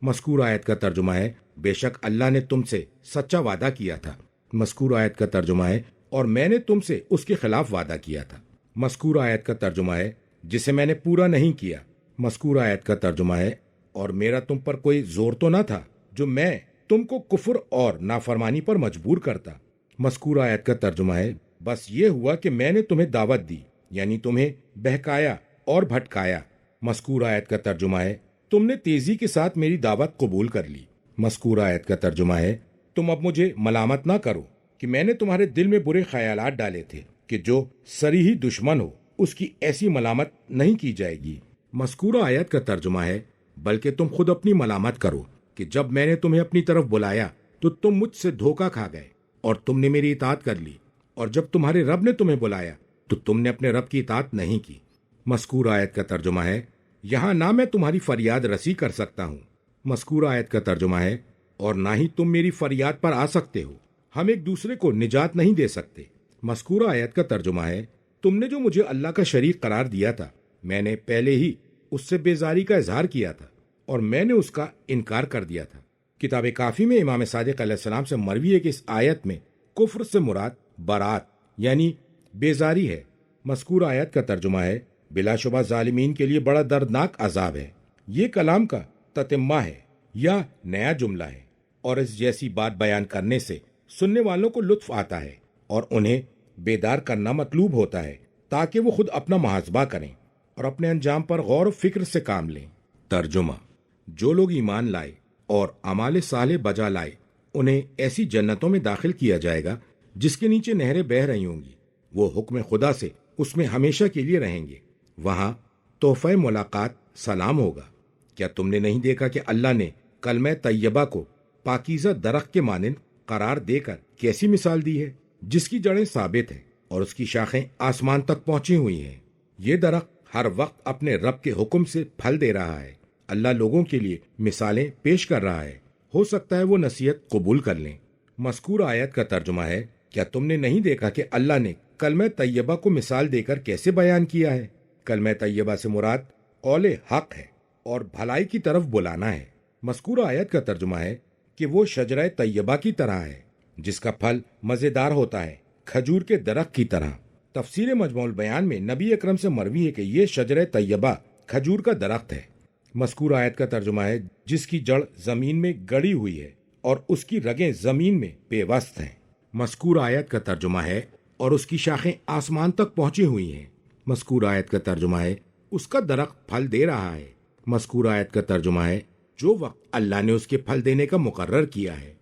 Speaker 2: مذکورہ آیت کا ترجمہ ہے، بے شک اللہ نے تم سے سچا وعدہ کیا تھا۔ مذکورہ آیت کا ترجمہ ہے، اور میں نے تم سے اس کے خلاف وعدہ کیا تھا۔ مذکورہ آیت کا ترجمہ ہے، جسے میں نے پورا نہیں کیا۔ مذکورہ آیت کا ترجمہ ہے، اور میرا تم پر کوئی زور تو نہ تھا، جو میں تم کو کفر اور نافرمانی پر مجبور کرتا۔ مذکورہ آیت کا ترجمہ ہے، بس یہ ہوا کہ میں نے تمہیں دعوت دی، یعنی تمہیں بہکایا اور بھٹکایا۔ مذکورہ آیت کا ترجمہ ہے، تم نے تیزی کے ساتھ میری دعوت قبول کر لی۔ مذکورہ آیت کا ترجمہ ہے، تم اب مجھے ملامت نہ کرو کہ میں نے تمہارے دل میں برے خیالات ڈالے تھے کہ جو صریحی دشمن ہو اس کی ایسی ملامت نہیں کی جائے گی۔ مذکورہ آیت کا ترجمہ ہے، بلکہ تم خود اپنی ملامت کرو کہ جب میں نے تمہیں اپنی طرف بلایا تو تم مجھ سے دھوکہ کھا گئے اور تم نے میری اطاعت کر لی، اور جب تمہارے رب نے تمہیں بلایا تو تم نے اپنے رب کی اطاعت نہیں کی۔ مذکورہ آیت کا ترجمہ ہے، یہاں نہ میں تمہاری فریاد رسی کر سکتا ہوں۔ مذکورہ آیت کا ترجمہ ہے، اور نہ ہی تم میری فریاد پر آ سکتے ہو، ہم ایک دوسرے کو نجات نہیں دے سکتے۔ مذکورہ آیت کا ترجمہ ہے، تم نے جو مجھے اللہ کا شریک قرار دیا تھا میں نے پہلے ہی اس سے بیزاری کا اظہار کیا تھا اور میں نے اس کا انکار کر دیا تھا۔ کتاب کافی میں امام صادق علیہ السلام سے مروی ہے کہ اس آیت میں کفر سے مراد برات یعنی بیزاری ہے۔ مذکورہ آیت کا ترجمہ ہے، بلا شبہ ظالمین کے لیے بڑا دردناک عذاب ہے۔ یہ کلام کا تتمہ ہے یا نیا جملہ ہے، اور اس جیسی بات بیان کرنے سے سننے والوں کو لطف آتا ہے اور انہیں بیدار کرنا مطلوب ہوتا ہے تاکہ وہ خود اپنا محاسبہ کریں اور اپنے انجام پر غور و فکر سے کام لیں۔ ترجمہ، جو لوگ ایمان لائے اور اعمال صالح بجا لائے انہیں ایسی جنتوں میں داخل کیا جائے گا جس کے نیچے نہریں بہہ رہی ہوں گی، وہ حکم خدا سے اس میں ہمیشہ کے لیے رہیں گے۔ وہاں تحفہ ملاقات سلام ہوگا۔ کیا تم نے نہیں دیکھا کہ اللہ نے کلمہ طیبہ کو پاکیزہ درخت کے مانند قرار دے کر کیسی مثال دی ہے، جس کی جڑیں ثابت ہیں اور اس کی شاخیں آسمان تک پہنچی ہوئی ہیں۔ یہ درخت ہر وقت اپنے رب کے حکم سے پھل دے رہا ہے۔ اللہ لوگوں کے لیے مثالیں پیش کر رہا ہے، ہو سکتا ہے وہ نصیحت قبول کر لیں۔ مذکورہ آیت کا ترجمہ ہے، کیا تم نے نہیں دیکھا کہ اللہ نے کلمہ طیبہ کو مثال دے کر کیسے بیان کیا ہے؟ کلمہ طیبہ سے مراد قول حق ہے اور بھلائی کی طرف بلانا ہے۔ مذکورہ آیت کا ترجمہ ہے کہ وہ شجرہ طیبہ کی طرح ہے جس کا پھل مزیدار ہوتا ہے، کھجور کے درخت کی طرح۔ تفسیر مجموع البیان میں نبی اکرم سے مروی ہے کہ یہ شجرہ طیبہ کھجور کا درخت ہے۔ مذکورہ آیت کا ترجمہ ہے، جس کی جڑ زمین میں گڑی ہوئی ہے اور اس کی رگیں زمین میں پیوست ہیں۔ مذکورہ آیت کا ترجمہ ہے، اور اس کی شاخیں آسمان تک پہنچی ہوئی ہیں۔ مذکورہ آیت کا ترجمہ ہے، اس کا درخت پھل دے رہا ہے۔ مذکورہ آیت کا ترجمہ ہے، جو وقت اللہ نے اس کے پھل دینے کا مقرر کیا ہے۔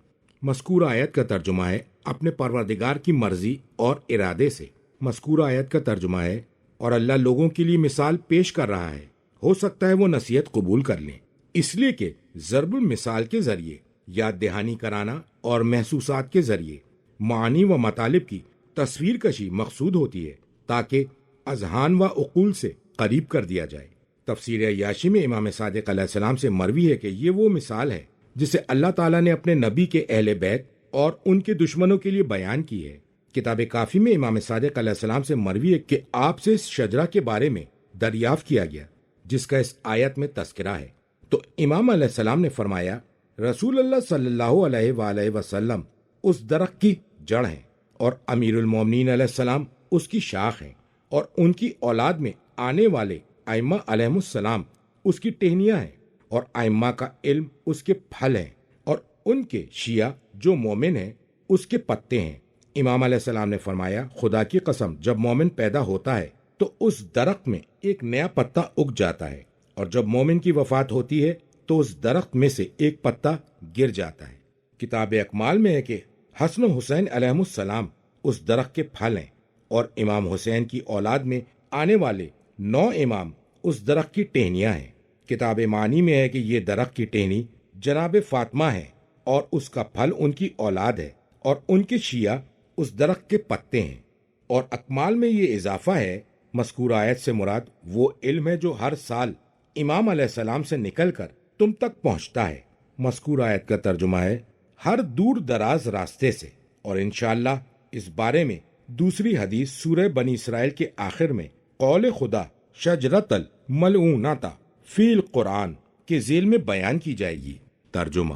Speaker 2: مذکورہ آیت کا ترجمہ ہے، اپنے پروردگار کی مرضی اور ارادے سے۔ مذکورہ آیت کا ترجمہ ہے، اور اللہ لوگوں کے لیے مثال پیش کر رہا ہے، ہو سکتا ہے وہ نصیحت قبول کر لیں، اس لیے کہ ضرب المثال کے ذریعے یاد دہانی کرانا اور محسوسات کے ذریعے معانی و مطالب کی تصویر کشی مقصود ہوتی ہے تاکہ اذہان و عقول سے قریب کر دیا جائے۔ تفسیر عیاشی میں امام صادق علیہ السلام سے مروی ہے کہ یہ وہ مثال ہے جسے اللہ تعالیٰ نے اپنے نبی کے اہل بیت اور ان کے دشمنوں کے لیے بیان کی ہے۔ کتاب کافی میں امام صادق علیہ السلام سے مروی ہے کہ آپ سے اس شجرہ کے بارے میں دریافت کیا گیا جس کا اس آیت میں تذکرہ ہے، تو امام علیہ السلام نے فرمایا، رسول اللہ صلی اللہ علیہ وآلہ وسلم اس درخت کی جڑ ہیں اور امیر المومنین علیہ السلام اس کی شاخ ہیں، اور ان کی اولاد میں آنے والے ائمہ علیہم السلام اس کی ٹہنیاں ہیں، اور ائمہ کا علم اس کے پھل ہیں، اور ان کے شیعہ جو مومن ہیں اس کے پتے ہیں۔ امام علیہ السلام نے فرمایا، خدا کی قسم، جب مومن پیدا ہوتا ہے تو اس درخت میں ایک نیا پتا اگ جاتا ہے، اور جب مومن کی وفات ہوتی ہے تو اس درخت میں سے ایک پتا گر جاتا ہے۔ کتاب اکمال میں ہے کہ حسن و حسین علیہم السلام اس درخت کے پھل ہیں، اور امام حسین کی اولاد میں آنے والے 9 امام اس درخت کی ٹہنیاں ہیں۔ کتاب معانی میں ہے کہ یہ درخت کی ٹہنی جناب فاطمہ ہے اور اس کا پھل ان کی اولاد ہے، اور ان کے شیعہ اس درخت کے پتے ہیں۔ اور اکمال میں یہ اضافہ ہے، مذکورہ آیت سے مراد وہ علم ہے جو ہر سال امام علیہ السلام سے نکل کر تم تک پہنچتا ہے۔ مذکورہ آیت کا ترجمہ ہے، ہر دور دراز راستے سے، اور انشاءاللہ اس بارے میں دوسری حدیث سورہ بنی اسرائیل کے آخر میں قول خدا شجرۃ الملعونۃ فی القرآن کے ذیل میں بیان کی جائے گی۔ ترجمہ،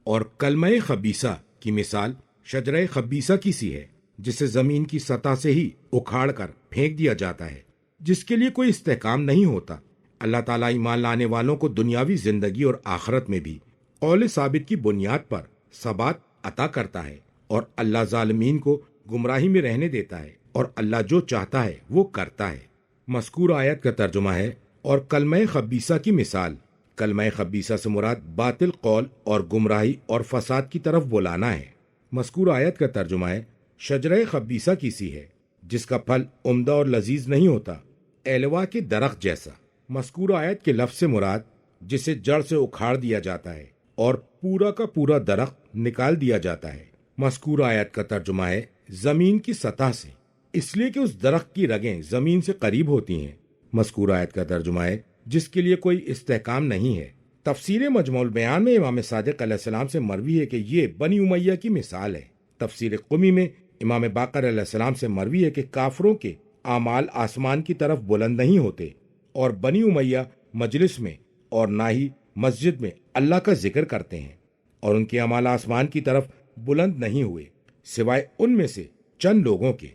Speaker 2: اور کلمہ خبیثہ کی مثال شجرہ خبیثہ کی سی ہے جسے زمین کی سطح سے ہی اکھاڑ کر پھینک دیا جاتا ہے، جس کے لیے کوئی استحکام نہیں ہوتا۔ اللہ تعالیٰ ایمان لانے والوں کو دنیاوی زندگی اور آخرت میں بھی قول ثابت کی بنیاد پر ثبات عطا کرتا ہے، اور اللہ ظالمین کو گمراہی میں رہنے دیتا ہے، اور اللہ جو چاہتا ہے وہ کرتا ہے۔ مذکور آیت کا ترجمہ ہے اور کلمہ خبیثہ کی مثال۔ کلمہ خبیثہ سے مراد باطل قول اور گمراہی اور فساد کی طرف بلانا ہے۔ مذکور آیت کا ترجمہ ہے شجرہ خبیثہ کی سی ہے جس کا پھل عمدہ اور لذیذ نہیں ہوتا، ایلوا کے درخت جیسا۔ مذکور آیت کے لفظ سے مراد جسے جڑ سے اکھاڑ دیا جاتا ہے اور پورا کا پورا درخت نکال دیا جاتا ہے۔ مذکور آیت کا ترجمہ ہے زمین کی سطح سے، اس لیے کہ اس درخت کی رگیں زمین سے قریب ہوتی ہیں۔ مذکور آیت کا ترجمہ ہے جس کے لیے کوئی استحکام نہیں ہے۔ تفسیر مجموع البیان میں امام صادق علیہ السلام سے مروی ہے کہ یہ بنی امیہ کی مثال ہے۔ تفسیر قمی میں امام باقر علیہ السلام سے مروی ہے کہ کافروں کے اعمال آسمان کی طرف بلند نہیں ہوتے، اور بنی امیہ مجلس میں اور نہ ہی مسجد میں اللہ کا ذکر کرتے ہیں، اور ان کے اعمال آسمان کی طرف بلند نہیں ہوئے سوائے ان میں سے چند لوگوں کے۔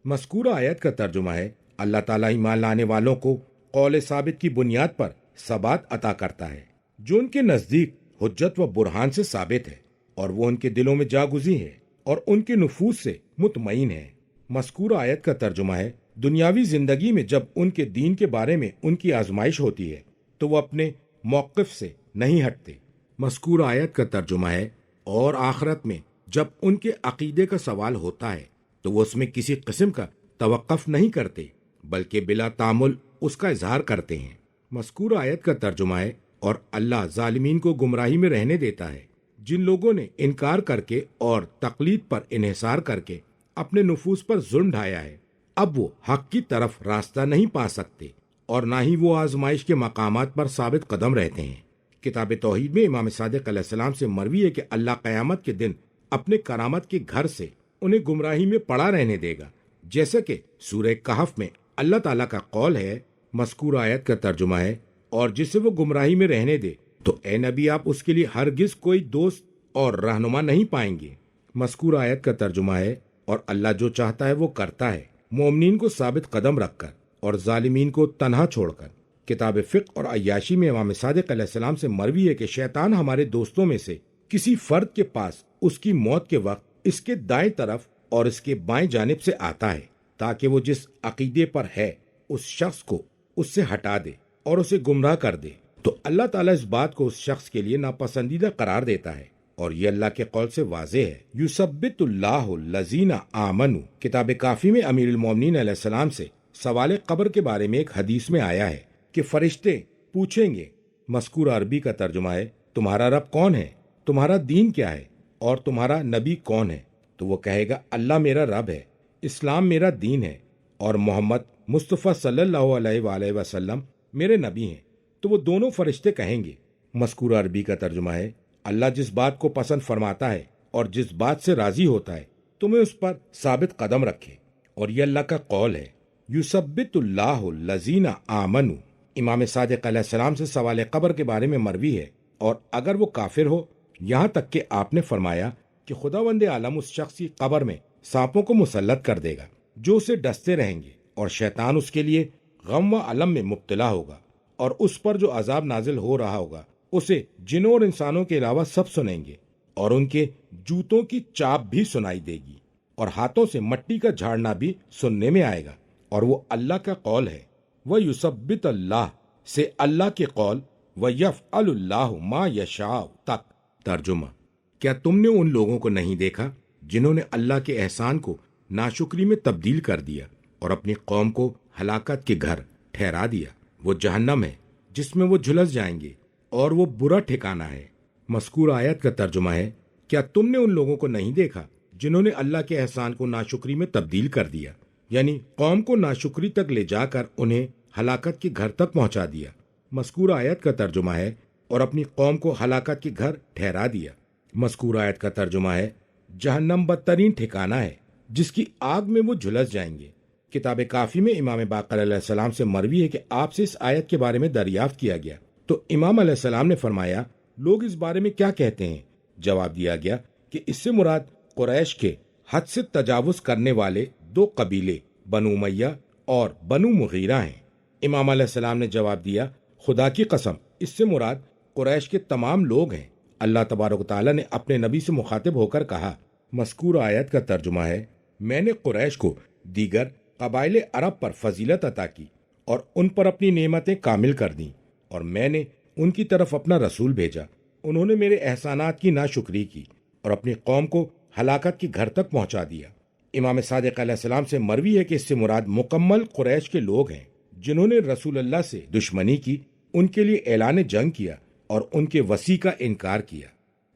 Speaker 2: مذکورہ آیت کا ترجمہ ہے اللہ تعالیٰ ایمان لانے والوں کو قول ثابت کی بنیاد پر ثبات عطا کرتا ہے جو ان کے نزدیک حجت و برہان سے ثابت ہے، اور وہ ان کے دلوں میں جاگزی ہے اور ان کے نفوس سے مطمئن ہے۔ مذکورہ آیت کا ترجمہ ہے دنیاوی زندگی میں جب ان کے دین کے بارے میں ان کی آزمائش ہوتی ہے تو وہ اپنے موقف سے نہیں ہٹتے۔ مذکورہ آیت کا ترجمہ ہے اور آخرت میں جب ان کے عقیدے کا سوال ہوتا ہے تو وہ اس میں کسی قسم کا توقف نہیں کرتے بلکہ بلا تعامل اس کا اظہار کرتے ہیں۔ مذکورہ آیت کا ترجمہ ہے اور اللہ ظالمین کو گمراہی میں رہنے دیتا ہے۔ جن لوگوں نے انکار کر کے اور تقلید پر انحصار کر کے اپنے نفوس پر ظلم ڈھایا ہے، اب وہ حق کی طرف راستہ نہیں پا سکتے اور نہ ہی وہ آزمائش کے مقامات پر ثابت قدم رہتے ہیں۔ کتاب توحید میں امام صادق علیہ السلام سے مروی ہے کہ اللہ قیامت کے دن اپنے کرامت کے گھر سے انہیں گمراہی میں پڑا رہنے دے گا، جیسا کہ سورہ کہف میں اللہ تعالیٰ کا قول ہے۔ مذکور آیت کا ترجمہ ہے اور جسے وہ گمراہی میں رہنے دے تو اے نبی آپ اس کے لیے ہرگز کوئی دوست اور رہنما نہیں پائیں گے۔ مذکور آیت کا ترجمہ ہے اور اللہ جو چاہتا ہے وہ کرتا ہے، مومنین کو ثابت قدم رکھ کر اور ظالمین کو تنہا چھوڑ کر۔ کتاب فقہ اور عیاشی میں امام صادق علیہ السلام سے مروی ہے کہ شیطان ہمارے دوستوں میں سے کسی فرد کے پاس اس کی موت کے وقت اس کے دائیں طرف اور اس کے بائیں جانب سے آتا ہے تاکہ وہ جس عقیدے پر ہے اس شخص کو اس سے ہٹا دے اور اسے گمراہ کر دے، تو اللہ تعالیٰ اس بات کو اس شخص کے لیے ناپسندیدہ قرار دیتا ہے، اور یہ اللہ کے قول سے واضح ہے۔ یثبت اللہ الذین آمنوا، کتاب کافی میں امیر المومنین علیہ السلام سے سوال قبر کے بارے میں ایک حدیث میں آیا ہے کہ فرشتے پوچھیں گے۔ مذکور عربی کا ترجمہ ہے تمہارا رب کون ہے، تمہارا دین کیا ہے، اور تمہارا نبی کون ہے؟ تو وہ کہے گا اللہ میرا رب ہے، اسلام میرا دین ہے، اور محمد مصطفیٰ صلی اللہ علیہ وآلہ وسلم میرے نبی ہیں۔ تو وہ دونوں فرشتے کہیں گے۔ مذکور عربی کا ترجمہ ہے اللہ جس بات کو پسند فرماتا ہے اور جس بات سے راضی ہوتا ہے تمہیں اس پر ثابت قدم رکھے، اور یہ اللہ کا قول ہے۔ یثبت اللہ الذین آمنوا، امام صادق علیہ السلام سے سوال قبر کے بارے میں مروی ہے، اور اگر وہ کافر ہو، یہاں تک کہ آپ نے فرمایا کہ خداوند عالم اس شخص کی قبر میں سانپوں کو مسلط کر دے گا جو اسے ڈستے رہیں گے، اور شیطان اس کے لیے غم و علم میں مبتلا ہوگا، اور اس پر جو عذاب نازل ہو رہا ہوگا اسے جنوں اور انسانوں کے علاوہ سب سنیں گے، اور ان کے جوتوں کی چاپ بھی سنائی دے گی، اور ہاتھوں سے مٹی کا جھاڑنا بھی سننے میں آئے گا، اور وہ اللہ کا قول ہے۔ وَيُثَبِّتَ اللہ سے اللہ کے قول وَيَفْعَلُ اللَّهُ مَا يَشَاءُ تک۔ ترجمہ: کیا تم نے ان لوگوں کو نہیں دیکھا جنہوں نے اللہ کے احسان کو ناشکری میں تبدیل کر دیا اور اپنی قوم کو ہلاکت کے گھر ٹھہرا دیا؟ وہ جہنم ہے جس میں وہ جھلس جائیں گے، اور وہ برا ٹھکانہ ہے۔ مذکور آیت کا ترجمہ ہے کیا تم نے ان لوگوں کو نہیں دیکھا جنہوں نے اللہ کے احسان کو ناشکری میں تبدیل کر دیا، یعنی قوم کو ناشکری تک لے جا کر انہیں ہلاکت کے گھر تک پہنچا دیا۔ مذکور آیت کا ترجمہ ہے اور اپنی قوم کو ہلاکت کے گھر ٹھہرا دیا۔ مذکور آیت کا ترجمہ ہے جہنم بدترین ٹھکانہ ہے جس کی آگ میں وہ جھلس جائیں گے۔ کتاب کافی میں امام باقر علیہ السلام سے مروی ہے کہ آپ سے اس آیت کے بارے میں دریافت کیا گیا تو امام علیہ السلام نے فرمایا لوگ اس بارے میں کیا کہتے ہیں؟ جواب دیا گیا کہ اس سے مراد قریش کے حد سے تجاوز کرنے والے دو قبیلے بنو امیہ اور بنو مغیرہ ہیں۔ امام علیہ السلام نے جواب دیا خدا کی قسم اس سے مراد قریش کے تمام لوگ ہیں۔ اللہ تبارک و تعالیٰ نے اپنے نبی سے مخاطب ہو کر کہا، مذکور آیت کا ترجمہ ہے، میں نے قریش کو دیگر قبائل عرب پر فضیلت عطا کی اور ان پر اپنی نعمتیں کامل کر دیں، اور میں نے ان کی طرف اپنا رسول بھیجا، انہوں نے میرے احسانات کی ناشکری کی اور اپنی قوم کو ہلاکت کے گھر تک پہنچا دیا۔ امام صادق علیہ السلام سے مروی ہے کہ اس سے مراد مکمل قریش کے لوگ ہیں جنہوں نے رسول اللہ سے دشمنی کی، ان کے لیے اعلان جنگ کیا اور ان کے وصی کا انکار کیا۔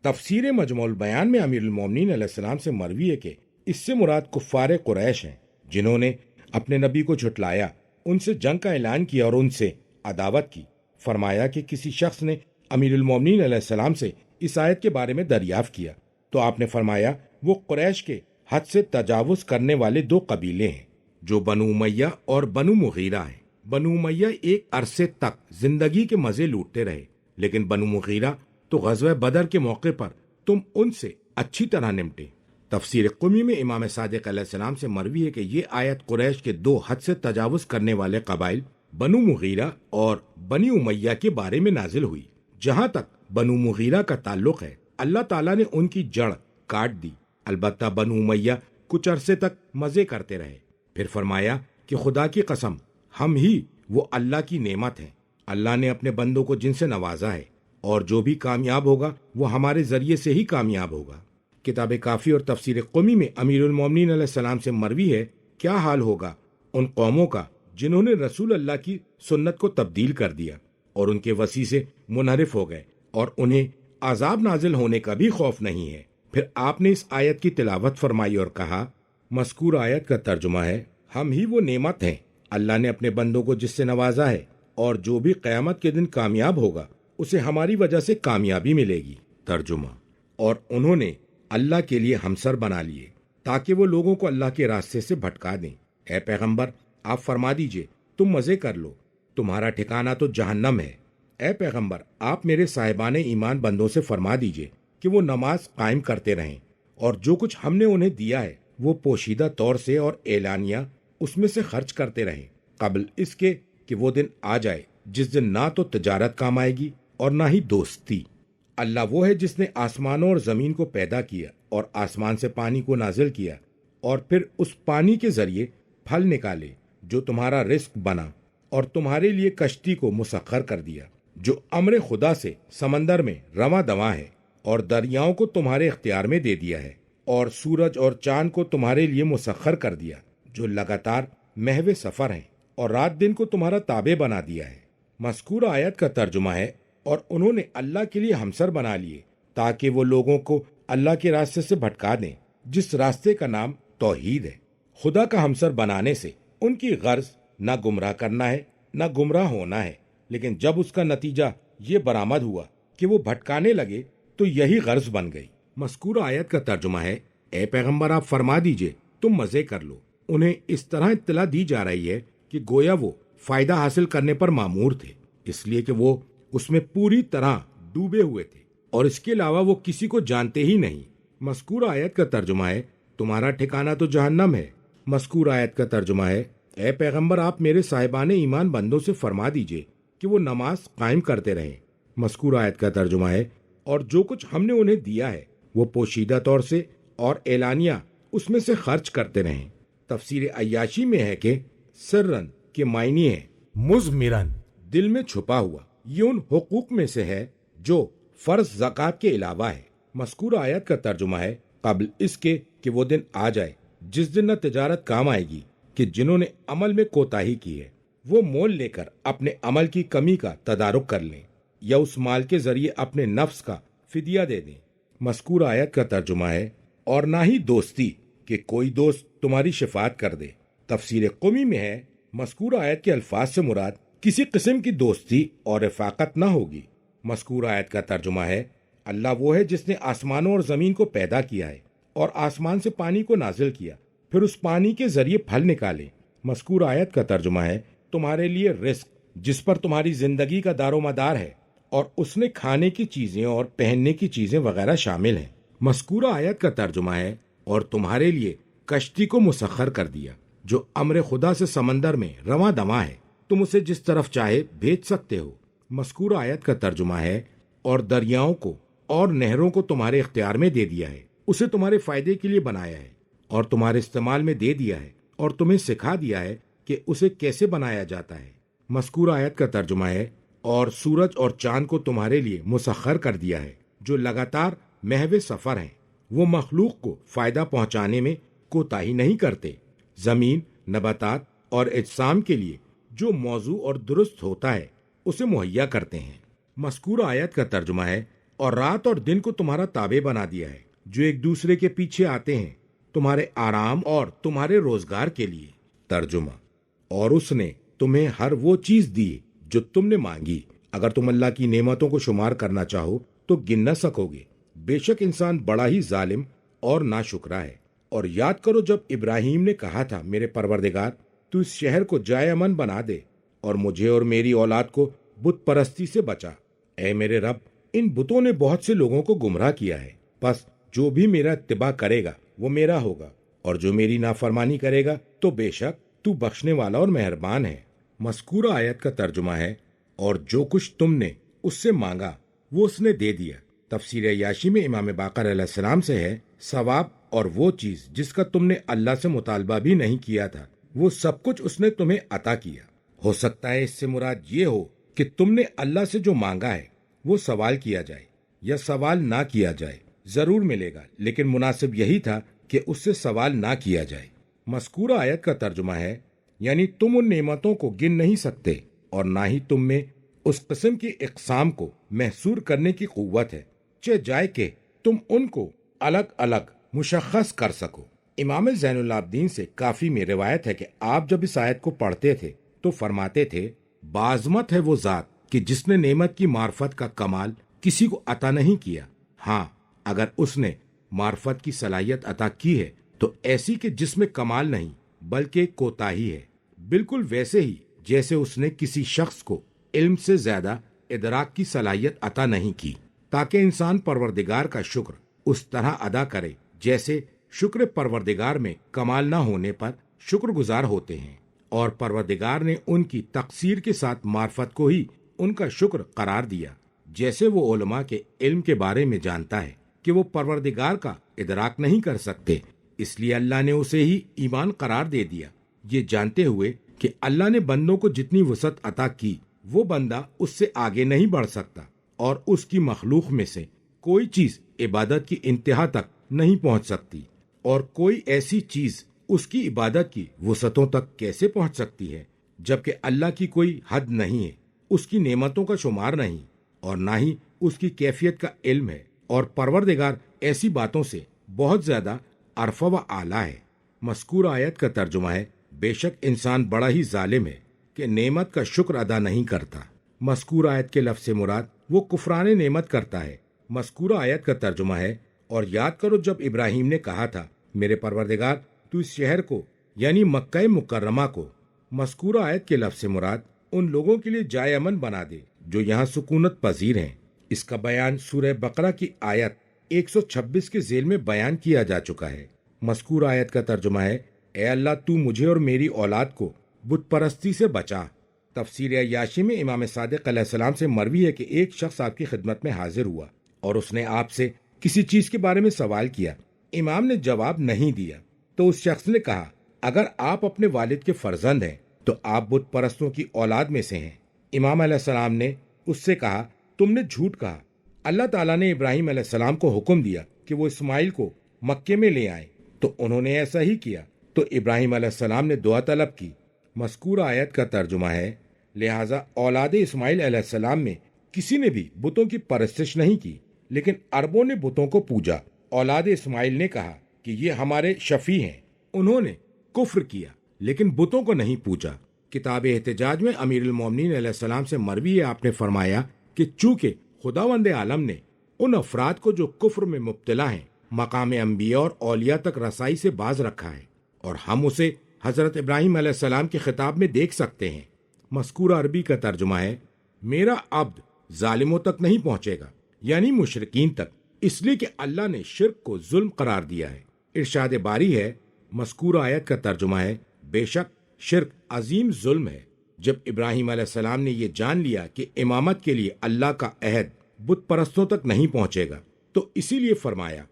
Speaker 2: تفسیر مجموع البیان میں امیر المومنین علیہ السلام سے مروی ہے کہ اس سے مراد کفار قریش ہیں جنہوں نے اپنے نبی کو جھٹلایا، ان سے جنگ کا اعلان کیا اور ان سے عداوت کی۔ فرمایا کہ کسی شخص نے امیر المومنین علیہ السلام سے اس آیت کے بارے میں دریافت کیا تو آپ نے فرمایا وہ قریش کے حد سے تجاوز کرنے والے دو قبیلے ہیں جو بنو امیہ اور بنو مغیرہ ہیں۔ بنو امیہ ایک عرصے تک زندگی کے مزے لوٹتے رہے، لیکن بنو مغیرہ تو غزوہ بدر کے موقع پر تم ان سے اچھی طرح نمٹے۔ تفسیر قمی میں امام صادق علیہ السلام سے مروی ہے کہ یہ آیت قریش کے دو حد سے تجاوز کرنے والے قبائل بنو مغیرہ اور بنی امیہ کے بارے میں نازل ہوئی۔ جہاں تک بنو مغیرہ کا تعلق ہے، اللہ تعالیٰ نے ان کی جڑ کاٹ دی، البتہ بنو امیہ کچھ عرصے تک مزے کرتے رہے۔ پھر فرمایا کہ خدا کی قسم ہم ہی وہ اللہ کی نعمت ہیں، اللہ نے اپنے بندوں کو جن سے نوازا ہے، اور جو بھی کامیاب ہوگا وہ ہمارے ذریعے سے ہی کامیاب ہوگا۔ کتاب کافی اور تفسیر قمی میں امیر المومنین علیہ السلام سے مروی ہے، کیا حال ہوگا ان قوموں کا جنہوں نے رسول اللہ کی سنت کو تبدیل کر دیا اور ان کے وصی سے منحرف ہو گئے اور انہیں عذاب نازل ہونے کا بھی خوف نہیں ہے۔ پھر آپ نے اس آیت کی تلاوت فرمائی اور کہا، مذکور آیت کا ترجمہ ہے، ہم ہی وہ نعمت ہیں اللہ نے اپنے بندوں کو جس سے نوازا ہے، اور جو بھی قیامت کے دن کامیاب ہوگا اسے ہماری وجہ سے کامیابی ملے گی۔ ترجمہ، اور انہوں نے اللہ کے لیے ہمسر بنا لیے تاکہ وہ لوگوں کو اللہ کے راستے سے بھٹکا دیں۔ اے پیغمبر، آپ فرما دیجئے تم مزے کر لو، تمہارا ٹھکانہ تو جہنم ہے۔ اے پیغمبر، آپ میرے صاحبان ایمان بندوں سے فرما دیجئے کہ وہ نماز قائم کرتے رہیں، اور جو کچھ ہم نے انہیں دیا ہے وہ پوشیدہ طور سے اور اعلانیہ اس میں سے خرچ کرتے رہیں، قبل اس کے کہ وہ دن آ جائے جس دن نہ تو تجارت کام آئے گی اور نہ ہی دوستی۔ اللہ وہ ہے جس نے آسمانوں اور زمین کو پیدا کیا اور آسمان سے پانی کو نازل کیا اور پھر اس پانی کے ذریعے پھل نکالے جو تمہارا رزق بنا، اور تمہارے لیے کشتی کو مسخر کر دیا جو امر خدا سے سمندر میں رواں دواں ہے، اور دریاؤں کو تمہارے اختیار میں دے دیا ہے، اور سورج اور چاند کو تمہارے لیے مسخر کر دیا جو لگاتار محو سفر ہیں، اور رات دن کو تمہارا تابع بنا دیا ہے۔ مذکور آیت کا ترجمہ ہے، اور انہوں نے اللہ کے لیے ہمسر بنا لیے تاکہ وہ لوگوں کو اللہ کے راستے سے بھٹکا دیں، جس راستے کا نام توحید ہے۔ خدا کا ہمسر بنانے سے ان کی غرض نہ گمراہ کرنا ہے نہ گمراہ ہونا ہے، لیکن جب اس کا نتیجہ یہ برآمد ہوا کہ وہ بھٹکانے لگے تو یہی غرض بن گئی۔ مذکور آیت کا ترجمہ ہے، اے پیغمبر آپ فرما دیجئے تم مزے کر لو۔ انہیں اس طرح اطلاع دی جا رہی ہے کہ گویا وہ فائدہ حاصل کرنے پر مامور تھے، اس لیے کہ وہ اس میں پوری طرح ڈوبے ہوئے تھے، اور اس کے علاوہ وہ کسی کو جانتے ہی نہیں۔ مذکور آیت کا ترجمہ ہے، تمہارا ٹھکانہ تو جہنم ہے۔ مذکور آیت کا ترجمہ ہے، اے پیغمبر آپ میرے صاحبان ایمان بندوں سے فرما دیجئے کہ وہ نماز قائم کرتے رہیں۔ مذکور آیت کا ترجمہ ہے، اور جو کچھ ہم نے انہیں دیا ہے وہ پوشیدہ طور سے اور اعلانیہ اس میں سے خرچ کرتے رہیں۔ تفسیر عیاشی میں ہے کہ سرن کے معنی ہے
Speaker 3: مزمرن،
Speaker 2: دل میں چھپا ہوا۔ یہ ان حقوق میں سے ہے جو فرض زکوٰۃ کے علاوہ ہے۔ مذکور آیت کا ترجمہ ہے، قبل اس کے کہ وہ دن آ جائے جس دن نہ تجارت کام آئے گی، کہ جنہوں نے عمل میں کوتاہی کی ہے وہ مول لے کر اپنے عمل کی کمی کا تدارک کر لیں، یا اس مال کے ذریعے اپنے نفس کا فدیہ دے دیں۔ مذکور آیت کا ترجمہ ہے، اور نہ ہی دوستی کہ کوئی دوست تمہاری شفاعت کر دے۔ تفسیر قمی میں ہے، مذکور آیت کے الفاظ سے مراد کسی قسم کی دوستی اور رفاقت نہ ہوگی۔ مذکور آیت کا ترجمہ ہے، اللہ وہ ہے جس نے آسمانوں اور زمین کو پیدا کیا ہے اور آسمان سے پانی کو نازل کیا، پھر اس پانی کے ذریعے پھل نکالے۔ مذکور آیت کا ترجمہ ہے، تمہارے لیے رزق جس پر تمہاری زندگی کا دار و مدار ہے، اور اس نے کھانے کی چیزیں اور پہننے کی چیزیں وغیرہ شامل ہیں۔ مذکور آیت کا ترجمہ ہے، اور تمہارے لیے کشتی کو مسخر کر دیا جو امر خدا سے سمندر میں رواں دواں ہے، تم اسے جس طرف چاہے بھیج سکتے ہو۔ مذکور آیت کا ترجمہ ہے، اور دریاؤں کو اور نہروں کو تمہارے اختیار میں دے دیا ہے، اسے تمہارے فائدے کے لیے بنایا ہے اور تمہارے استعمال میں دے دیا ہے اور تمہیں سکھا دیا ہے کہ اسے کیسے بنایا جاتا ہے۔ مذکورہ آیت کا ترجمہ ہے، اور سورج اور چاند کو تمہارے لیے مسخر کر دیا ہے جو لگاتار محو سفر ہیں، وہ مخلوق کو فائدہ پہنچانے میں کوتاہی نہیں کرتے، زمین، نباتات اور اجسام کے لیے جو موضوع اور درست ہوتا ہے اسے مہیا کرتے ہیں۔ مذکورہ آیت کا ترجمہ ہے، اور رات اور دن کو تمہارا تابع بنا دیا ہے جو ایک دوسرے کے پیچھے آتے ہیں تمہارے آرام اور تمہارے روزگار کے لیے۔ ترجمہ، اور اس نے تمہیں ہر وہ چیز دی جو تم نے مانگی۔ اگر تم اللہ کی نعمتوں کو شمار کرنا چاہو تو گن نہ سکو گے، بے شک انسان بڑا ہی ظالم اور ناشکرا ہے۔ اور یاد کرو جب ابراہیم نے کہا تھا، میرے پروردگار تو اس شہر کو جائے امن بنا دے اور مجھے اور میری اولاد کو بت پرستی سے بچا۔ اے میرے رب، ان بتوں نے بہت سے لوگوں کو گمراہ کیا ہے، پس جو بھی میرا اتباع کرے گا وہ میرا ہوگا، اور جو میری نافرمانی کرے گا تو بے شک تو بخشنے والا اور مہربان ہے۔ مذکورہ آیت کا ترجمہ ہے، اور جو کچھ تم نے اس سے مانگا وہ اس نے دے دیا۔ تفسیر عیاشی میں امام باقر علیہ السلام سے ہے، ثواب اور وہ چیز جس کا تم نے اللہ سے مطالبہ بھی نہیں کیا تھا وہ سب کچھ اس نے تمہیں عطا کیا۔ ہو سکتا ہے اس سے مراد یہ ہو کہ تم نے اللہ سے جو مانگا ہے وہ سوال کیا جائے یا سوال نہ کیا جائے، ضرور ملے گا، لیکن مناسب یہی تھا کہ اس سے سوال نہ کیا جائے۔ مذکورہ آیت کا ترجمہ ہے، یعنی تم ان نعمتوں کو گن نہیں سکتے اور نہ ہی تم میں اس قسم کی اقسام کو محصور کرنے کی قوت ہے، چہ جائے کہ تم ان کو الگ الگ مشخص کر سکو۔ امام زین العابدین سے کافی میں روایت ہے کہ آپ جب اس آیت کو پڑھتے تھے تو فرماتے تھے، بعظمت ہے وہ ذات کہ جس نے نعمت کی معرفت کا کمال کسی کو عطا نہیں کیا، ہاں اگر اس نے معرفت کی صلاحیت عطا کی ہے تو ایسی کہ جس میں کمال نہیں بلکہ کوتاہی ہے، بالکل ویسے ہی جیسے اس نے کسی شخص کو علم سے زیادہ ادراک کی صلاحیت عطا نہیں کی، تاکہ انسان پروردگار کا شکر اس طرح ادا کرے جیسے شکر پروردگار میں کمال نہ ہونے پر شکر گزار ہوتے ہیں، اور پروردگار نے ان کی تقصیر کے ساتھ معرفت کو ہی ان کا شکر قرار دیا، جیسے وہ علماء کے علم کے بارے میں جانتا ہے کہ وہ پروردگار کا ادراک نہیں کر سکتے، اس لیے اللہ نے اسے ہی ایمان قرار دے دیا، یہ جانتے ہوئے کہ اللہ نے بندوں کو جتنی وسعت عطا کی وہ بندہ اس سے آگے نہیں بڑھ سکتا، اور اس کی مخلوق میں سے کوئی چیز عبادت کی انتہا تک نہیں پہنچ سکتی، اور کوئی ایسی چیز اس کی عبادت کی وسعتوں تک کیسے پہنچ سکتی ہے، جبکہ اللہ کی کوئی حد نہیں ہے، اس کی نعمتوں کا شمار نہیں، اور نہ ہی اس کی کیفیت کا علم ہے، اور پروردگار ایسی باتوں سے بہت زیادہ عرفہ و اعلیٰ ہے۔ مذکورہ آیت کا ترجمہ ہے، بے شک انسان بڑا ہی ظالم ہے کہ نعمت کا شکر ادا نہیں کرتا۔ مذکورہ آیت کے لفظ سے مراد وہ کفران نعمت کرتا ہے۔ مذکورہ آیت کا ترجمہ ہے، اور یاد کرو جب ابراہیم نے کہا تھا، میرے پروردگار تو اس شہر کو یعنی مکہ مکرمہ کو، مذکورہ آیت کے لفظ سے مراد ان لوگوں کے لیے جائے امن بنا دے جو یہاں سکونت پذیر ہیں۔ اس کا بیان سورہ بقرہ کی آیت 126 کے ذیل میں بیان کیا جا چکا ہے۔ مذکورہ آیت کا ترجمہ ہے، اے اللہ تو مجھے اور میری اولاد کو بت پرستی سے بچا۔ تفسیر عیاشی میں امام صادق علیہ السلام سے مروی ہے کہ ایک شخص آپ کی خدمت میں حاضر ہوا اور اس نے آپ سے کسی چیز کے بارے میں سوال کیا، امام نے جواب نہیں دیا تو اس شخص نے کہا، اگر آپ اپنے والد کے فرزند ہیں تو آپ بت پرستوں کی اولاد میں سے ہیں۔ امام علیہ السلام نے اس سے کہا، تم نے جھوٹ کہا، اللہ تعالیٰ نے ابراہیم علیہ السلام کو حکم دیا کہ وہ اسماعیل کو مکے میں لے آئیں، تو انہوں نے ایسا ہی کیا، تو ابراہیم علیہ السلام نے دعا طلب کی۔ مذکورہ آیت کا ترجمہ ہے، لہٰذا اولاد اسماعیل علیہ السلام میں کسی نے بھی بتوں کی پرستش نہیں کی، لیکن عربوں نے بتوں کو پوجا۔ اولاد اسماعیل نے کہا کہ یہ ہمارے شفیع ہیں، انہوں نے کفر کیا لیکن بتوں کو نہیں پوجا۔ کتاب احتجاج میں امیر المومنین علیہ السلام سے مروی ہے، آپ نے فرمایا کہ چونکہ خداوند عالم نے ان افراد کو جو کفر میں مبتلا ہیں مقام انبیاء اور اولیاء تک رسائی سے باز رکھا ہے، اور ہم اسے حضرت ابراہیم علیہ السلام کے خطاب میں دیکھ سکتے ہیں۔ مذکورہ عربی کا ترجمہ ہے، میرا عبد ظالموں تک نہیں پہنچے گا، یعنی مشرکین تک، اس لیے کہ اللہ نے شرک کو ظلم قرار دیا ہے۔ ارشاد باری ہے، مذکورہ آیت کا ترجمہ ہے، بے شک شرک عظیم ظلم ہے۔ جب ابراہیم علیہ السلام نے یہ جان لیا کہ امامت کے لیے اللہ کا عہد بت پرستوں تک نہیں پہنچے گا، تو اسی لیے فرمایا۔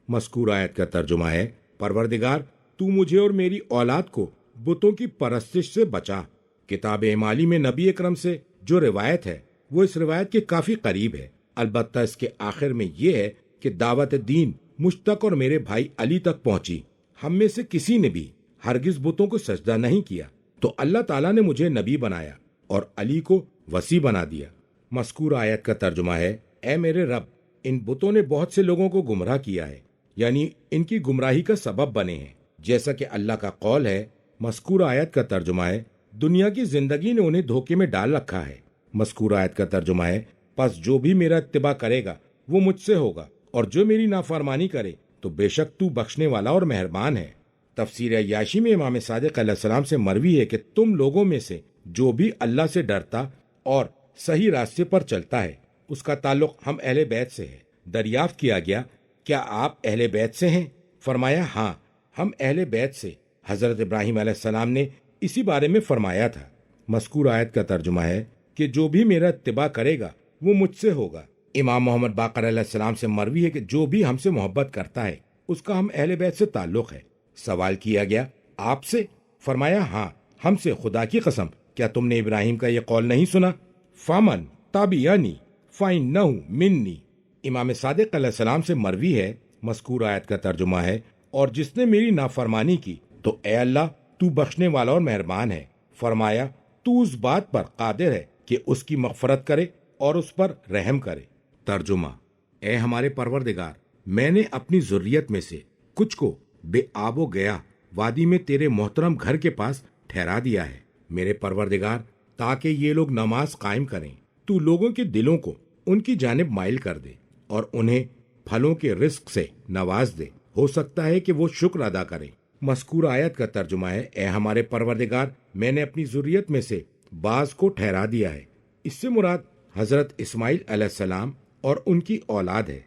Speaker 2: مذکور آیت کا ترجمہ ہے، پروردگار تو مجھے اور میری اولاد کو بتوں کی پرستش سے بچا۔ کتاب اعمالی میں نبی اکرم سے جو روایت ہے وہ اس روایت کے کافی قریب ہے، البتہ اس کے آخر میں یہ ہے کہ دعوت دین مجھ تک اور میرے بھائی علی تک پہنچی۔ ہم میں سے کسی نے بھی ہرگز بتوں کو سجدہ نہیں کیا، تو اللہ تعالیٰ نے مجھے نبی بنایا اور علی کو وصی بنا دیا۔ مذکور آیت کا ترجمہ ہے، اے میرے رب، ان بتوں نے بہت سے لوگوں کو گمراہ کیا ہے، یعنی ان کی گمراہی کا سبب بنے ہیں، جیسا کہ اللہ کا قول ہے۔ مذکور آیت کا ترجمہ ہے، دنیا کی زندگی نے انہیں دھوکے میں ڈال رکھا ہے۔ مذکور آیت کا ترجمہ ہے، پس جو بھی میرا اتباع کرے گا وہ مجھ سے ہوگا، اور جو میری نافرمانی کرے تو بے شک تو بخشنے والا اور مہربان ہے۔ تفسیر عیاشی میں امام صادق علیہ السلام سے مروی ہے کہ تم لوگوں میں سے جو بھی اللہ سے ڈرتا اور صحیح راستے پر چلتا ہے اس کا تعلق ہم اہل بیت سے ہے۔ دریافت کیا گیا، کیا آپ اہل بیت سے ہیں؟ فرمایا، ہاں، ہم اہل بیت سے۔ حضرت ابراہیم علیہ السلام نے اسی بارے میں فرمایا تھا۔ مذکور آیت کا ترجمہ ہے کہ جو بھی میرا اتباع کرے گا وہ مجھ سے ہوگا۔ امام محمد باقر علیہ السلام سے مروی ہے کہ جو بھی ہم سے محبت کرتا ہے اس کا ہم اہل بیت سے تعلق ہے۔ سوال کیا گیا، آپ سے؟ فرمایا، ہاں، ہم سے، خدا کی قسم، کیا تم نے ابراہیم کا یہ قول نہیں سنا؟ فامن تابعانی فإنہ منی۔ امام صادق علیہ السلام سے مروی ہے، مذکور آیت کا ترجمہ ہے، اور جس نے میری نافرمانی کی تو اے اللہ تو بخشنے والا اور مہربان ہے۔ فرمایا، تو اس بات پر قادر ہے کہ اس کی مغفرت کرے اور اس پر رحم کرے۔ ترجمہ، اے ہمارے پروردگار، میں نے اپنی ذریت میں سے کچھ کو بے آب و گیا وادی میں تیرے محترم گھر کے پاس ٹھہرا دیا ہے، میرے پروردگار، تاکہ یہ لوگ نماز قائم کریں۔ تو لوگوں کے دلوں کو ان کی جانب مائل کر دے اور انہیں پھلوں کے رزق سے نواز دے، ہو سکتا ہے کہ وہ شکر ادا کریں۔ مذکور آیت کا ترجمہ ہے، اے ہمارے پروردگار، میں نے اپنی ذریت میں سے بعض کو ٹھہرا دیا ہے۔ اس سے مراد حضرت اسماعیل علیہ السلام اور ان کی اولاد ہے۔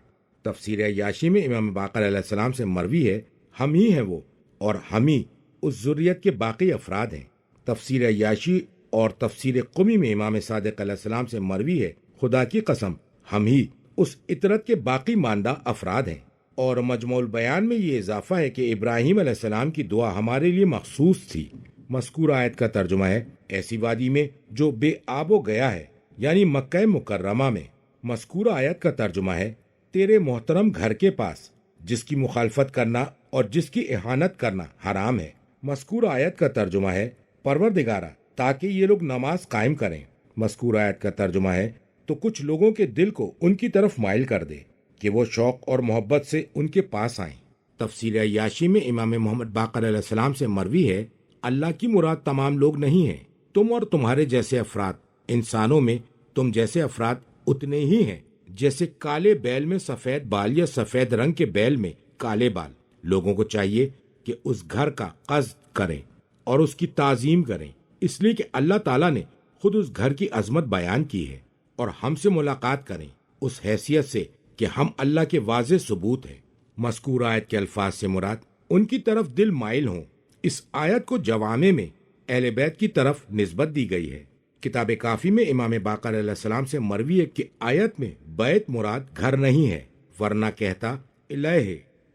Speaker 2: تفسیر عیاشی میں امام باقر علیہ السلام سے مروی ہے، ہم ہی ہیں وہ اور ہم ہی اس ذریت کے باقی افراد ہیں۔ تفسیر عیاشی اور تفسیر قمی میں امام صادق علیہ السلام سے مروی ہے، خدا کی قسم ہم ہی اس اطرت کے باقی ماندہ افراد ہیں۔ اور مجموع البیان میں یہ اضافہ ہے کہ ابراہیم علیہ السلام کی دعا ہمارے لیے مخصوص تھی۔ مذکور آیت کا ترجمہ ہے، ایسی وادی میں جو بے آب و گیا ہے، یعنی مکہ مکرمہ میں۔ مذکور آیت کا ترجمہ ہے، تیرے محترم گھر کے پاس، جس کی مخالفت کرنا اور جس کی اہانت کرنا حرام ہے۔ مذکور آیت کا ترجمہ ہے، پروردگارا، تاکہ یہ لوگ نماز قائم کریں۔ مذکور آیت کا ترجمہ ہے، تو کچھ لوگوں کے دل کو ان کی طرف مائل کر دے کہ وہ شوق اور محبت سے ان کے پاس آئیں۔ تفسیر عیاشی میں امام محمد باقر علیہ السلام سے مروی ہے، اللہ کی مراد تمام لوگ نہیں ہیں، تم اور تمہارے جیسے افراد، انسانوں میں تم جیسے افراد اتنے ہی ہیں جیسے کالے بیل میں سفید بال یا سفید رنگ کے بیل میں کالے بال۔ لوگوں کو چاہیے کہ اس گھر کا قصد کریں اور اس کی تعظیم کریں، اس لیے کہ اللہ تعالیٰ نے خود اس گھر کی عظمت بیان کی ہے، اور ہم سے ملاقات کریں اس حیثیت سے کہ ہم اللہ کے واضح ثبوت ہیں۔ مذکور آیت کے الفاظ سے مراد ان کی طرف دل مائل ہوں۔ اس آیت کو جوامع میں اہل بیت کی طرف نسبت دی گئی ہے۔ کتاب کافی میں امام باقر علیہ السلام سے مروی ہے کہ آیت میں بیت مراد گھر نہیں ہے، ورنہ کہتا الہ،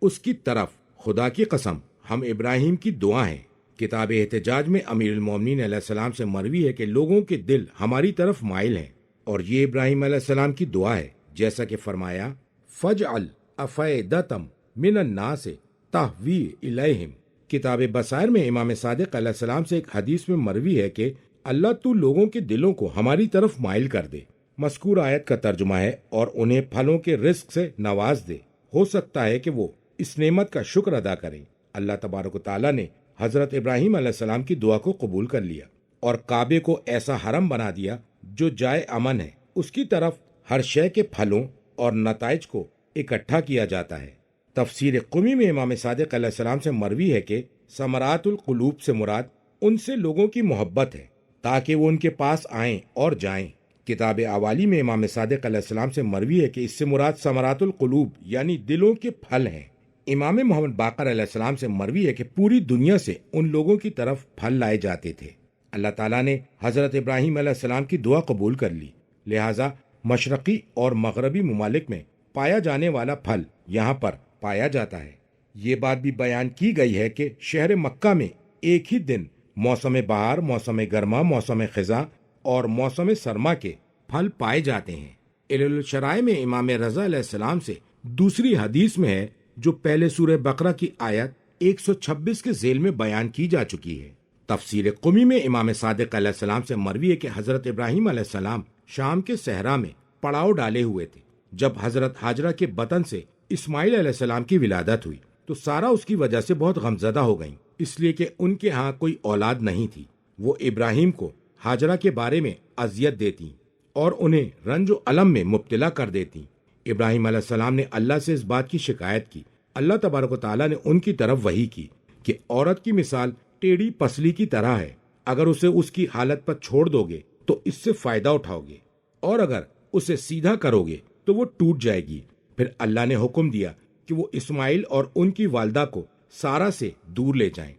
Speaker 2: اس کی طرف، خدا کی قسم ہم ابراہیم کی دعا ہیں۔ کتاب احتجاج میں امیر المومنین علیہ السلام سے مروی ہے کہ لوگوں کے دل ہماری طرف مائل ہیں، اور یہ ابراہیم علیہ السلام کی دعا ہے، جیسا کہ فرمایا، فجعل افئدۃ من الناس تہوی الیہم۔ کتاب بصائر میں امام صادق علیہ السلام سے ایک حدیث میں مروی ہے کہ اللہ تو لوگوں کے دلوں کو ہماری طرف مائل کر دے۔ مذکور آیت کا ترجمہ ہے، اور انہیں پھلوں کے رزق سے نواز دے، ہو سکتا ہے کہ وہ اس نعمت کا شکر ادا کریں۔ اللہ تبارک و تعالیٰ نے حضرت ابراہیم علیہ السلام کی دعا کو قبول کر لیا اور کعبے کو ایسا حرم بنا دیا جو جائے امن ہے، اس کی طرف ہر شے کے پھلوں اور نتائج کو اکٹھا کیا جاتا ہے۔ تفسیر قمی میں امام صادق علیہ السلام سے مروی ہے کہ ثمرات القلوب سے مراد ان سے لوگوں کی محبت ہے تاکہ وہ ان کے پاس آئیں اور جائیں۔ کتاب اوالی میں امام صادق علیہ السلام سے مروی ہے کہ اس سے مراد ثمرات القلوب یعنی دلوں کے پھل ہیں۔ امام محمد باقر علیہ السلام سے مروی ہے کہ پوری دنیا سے ان لوگوں کی طرف پھل لائے جاتے تھے۔ اللہ تعالیٰ نے حضرت ابراہیم علیہ السلام کی دعا قبول کر لی، لہٰذا مشرقی اور مغربی ممالک میں پایا جانے والا پھل یہاں پر پایا جاتا ہے۔ یہ بات بھی بیان کی گئی ہے کہ شہر مکہ میں ایک ہی دن موسم بہار، موسم گرما، موسم خزاں اور موسم سرما کے پھل پائے جاتے ہیں۔ علل الشرائع میں امام رضا علیہ السلام سے دوسری حدیث میں ہے، جو پہلے سورہ بقرہ کی آیت 126 کے ذیل میں بیان کی جا چکی ہے۔ تفسیر قمی میں امام صادق علیہ السلام سے مروی ہے کہ حضرت ابراہیم علیہ السلام شام کے صحرا میں پڑاؤ ڈالے ہوئے تھے۔ جب حضرت ہاجرہ کے بطن سے اسماعیل علیہ السلام کی ولادت ہوئی تو سارا اس کی وجہ سے بہت غمزدہ ہو گئیں، اس لیے کہ ان کے ہاں کوئی اولاد نہیں تھی۔ وہ ابراہیم کو ہاجرہ کے بارے میں اذیت دیتی اور انہیں رنج و الم میں مبتلا کر دیتی۔ ابراہیم علیہ السلام نے اللہ سے اس بات کی شکایت کی۔ اللہ تبارک و تعالیٰ نے ان کی طرف وحی کی کہ عورت کی مثال ٹیڑھی پسلی کی طرح ہے، اگر اسے اس کی حالت پر چھوڑ دو گے تو اس سے فائدہ اٹھاؤ گے، اور اگر اسے سیدھا کرو گے تو وہ ٹوٹ جائے گی۔ پھر اللہ نے حکم دیا کہ وہ اسماعیل اور ان کی والدہ کو سارا سے دور لے جائیں۔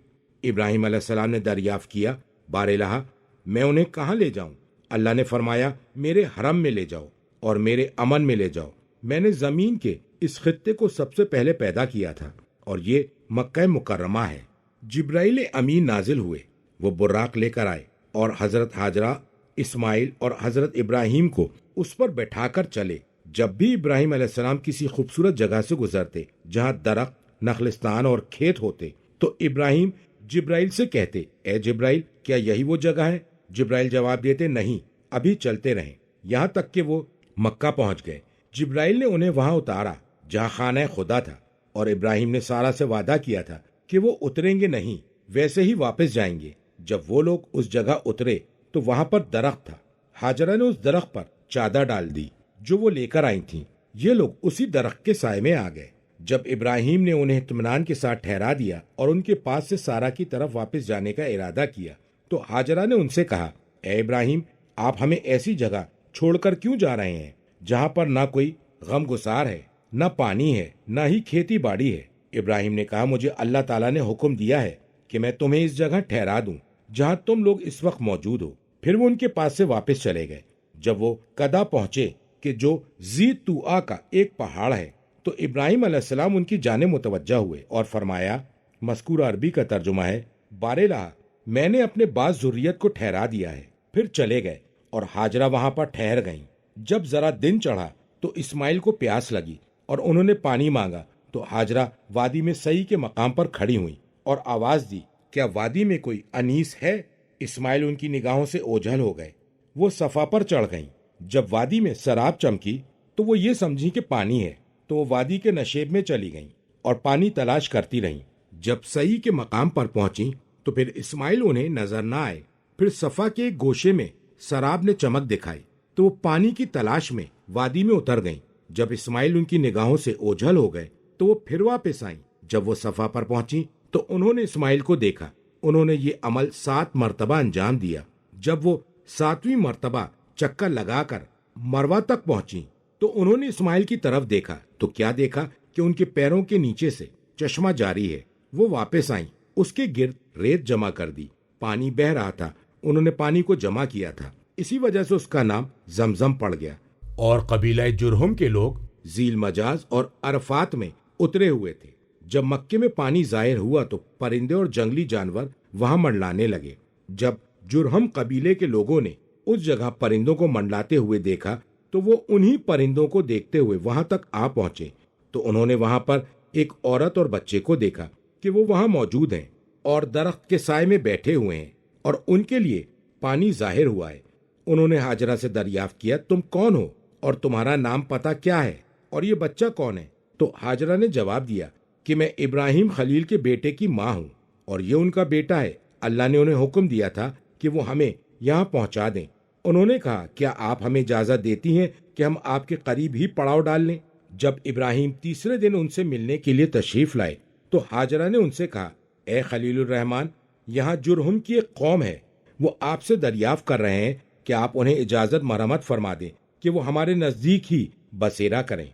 Speaker 2: ابراہیم علیہ السلام نے دریافت کیا، بار الہ میں انہیں کہاں لے جاؤں؟ اللہ نے فرمایا، میرے حرم میں لے جاؤ اور میرے امن میں لے جاؤ۔ میں نے زمین کے اس خطے کو سب سے پہلے پیدا کیا تھا اور یہ مکہ مکرمہ ہے۔ جبرائیل امین نازل ہوئے، وہ براق لے کر آئے اور حضرت ہاجرہ، اسماعیل اور حضرت ابراہیم کو اس پر بٹھا کر چلے۔ جب بھی ابراہیم علیہ السلام کسی خوبصورت جگہ سے گزرتے جہاں درخت، نخلستان اور کھیت ہوتے تو ابراہیم جبرائیل سے کہتے، اے جبرائیل، کیا یہی وہ جگہ ہے؟ جبرائیل جواب دیتے، نہیں، ابھی چلتے رہیں، یہاں تک کہ وہ مکہ پہنچ گئے۔ جبرائیل نے انہیں وہاں اتارا جہاں خانہ خدا تھا، اور ابراہیم نے سارا سے وعدہ کیا تھا کہ وہ اتریں گے نہیں، ویسے ہی واپس جائیں گے۔ جب وہ لوگ اس جگہ اترے تو وہاں پر درخت تھا۔ ہاجرہ نے اس درخت پر چادر ڈال دی جو وہ لے کر آئی تھیں۔ یہ لوگ اسی درخت کے سائے میں آ گئے۔ جب ابراہیم نے انہیں اطمینان کے ساتھ ٹھہرا دیا اور ان کے پاس سے سارا کی طرف واپس جانے کا ارادہ کیا تو ہاجرہ نے ان سے کہا، اے ابراہیم، آپ ہمیں ایسی جگہ چھوڑ کر کیوں جا رہے ہیں جہاں پر نہ کوئی غم گسار ہے، نہ پانی ہے، نہ ہی کھیتی باڑی ہے؟ ابراہیم نے کہا، مجھے اللہ تعالیٰ نے حکم دیا ہے کہ میں تمہیں اس جگہ ٹھہرا دوں جہاں تم لوگ اس وقت موجود ہو۔ پھر وہ ان کے پاس سے واپس چلے گئے۔ جب وہ کدا پہنچے کہ جو زی توآ کا ایک پہاڑ ہے تو ابراہیم علیہ السلام ان کی جانب متوجہ ہوئے اور فرمایا، مذکور عربی کا ترجمہ ہے، بار الہ میں نے اپنے بعض ذریت کو ٹھہرا دیا ہے۔ پھر چلے گئے اور ہاجرہ وہاں پر ٹھہر گئیں۔ جب ذرا دن چڑھا تو اسماعیل کو پیاس لگی اور انہوں نے پانی مانگا تو ہاجرہ وادی میں سعی کے مقام پر کھڑی ہوئی اور آواز دی، کیا وادی میں کوئی انیس ہے؟ اسماعیل ان کی نگاہوں سے اوجھل ہو گئے۔ وہ صفا پر چڑھ گئیں۔ جب وادی میں سراب چمکی تو وہ یہ سمجھی کہ پانی ہے، تو وہ وادی کے نشیب میں چلی گئیں اور پانی تلاش کرتی رہیں۔ جب سعی کے مقام پر پہنچی تو پھر اسماعیل انہیں نظر نہ آئے۔ پھر صفا کے ایک گوشے میں سراب نے چمک دکھائی تو وہ پانی کی تلاش میں وادی میں اتر گئیں۔ جب اسماعیل ان کی نگاہوں سے اوجھل ہو گئے تو وہ پھر واپس آئیں۔ جب وہ صفا پر پہنچی تو انہوں نے اسماعیل کو دیکھا۔ انہوں نے یہ عمل 7 مرتبہ انجام دیا۔ جب وہ 7ویں مرتبہ چکر لگا کر مروہ تک پہنچی تو انہوں نے اسماعیل کی طرف دیکھا تو کیا دیکھا کہ ان کے پیروں کے نیچے سے چشمہ جاری ہے۔ وہ واپس آئیں، اس کے گرد ریت جمع کر دی، پانی بہہ رہا تھا، انہوں نے پانی کو جمع کیا تھا، اسی وجہ سے اس کا نام زمزم پڑ گیا۔
Speaker 3: اور قبیلہ جرہم کے لوگ
Speaker 2: ذیل مجاز اور عرفات میں اترے ہوئے تھے۔ جب مکے میں پانی ظاہر ہوا تو پرندے اور جنگلی جانور وہاں منڈلانے لگے۔ جب جرہم قبیلے کے لوگوں نے اس جگہ پرندوں کو منڈلاتے ہوئے دیکھا تو وہ انہی پرندوں کو دیکھتے ہوئے وہاں تک آ پہنچے تو انہوں نے وہاں پر ایک عورت اور بچے کو دیکھا کہ وہ وہاں موجود ہیں اور درخت کے سائے میں بیٹھے ہوئے ہیں اور ان کے لیے پانی ظاہر ہوا ہے۔ انہوں نے ہاجرہ سے دریافت کیا، تم کون ہو اور تمہارا نام پتہ کیا ہے اور یہ بچہ کون ہے؟ تو ہاجرہ نے جواب دیا کہ میں ابراہیم خلیل کے بیٹے کی ماں ہوں اور یہ ان کا بیٹا ہے۔ اللہ نے انہیں حکم دیا تھا کہ وہ ہمیں یہاں پہنچا دیں۔ انہوں نے کہا، کیا آپ ہمیں اجازت دیتی ہیں کہ ہم آپ کے قریب ہی پڑاؤ ڈال لیں؟ جب ابراہیم تیسرے دن ان سے ملنے کے لیے تشریف لائے تو ہاجرہ نے ان سے کہا، اے خلیل الرحمان، یہاں جرہم کی ایک قوم ہے، وہ آپ سے دریافت کر رہے ہیں کہ آپ انہیں اجازت مرحمت فرما دیں کہ وہ ہمارے نزدیک ہی بسیرا کریں۔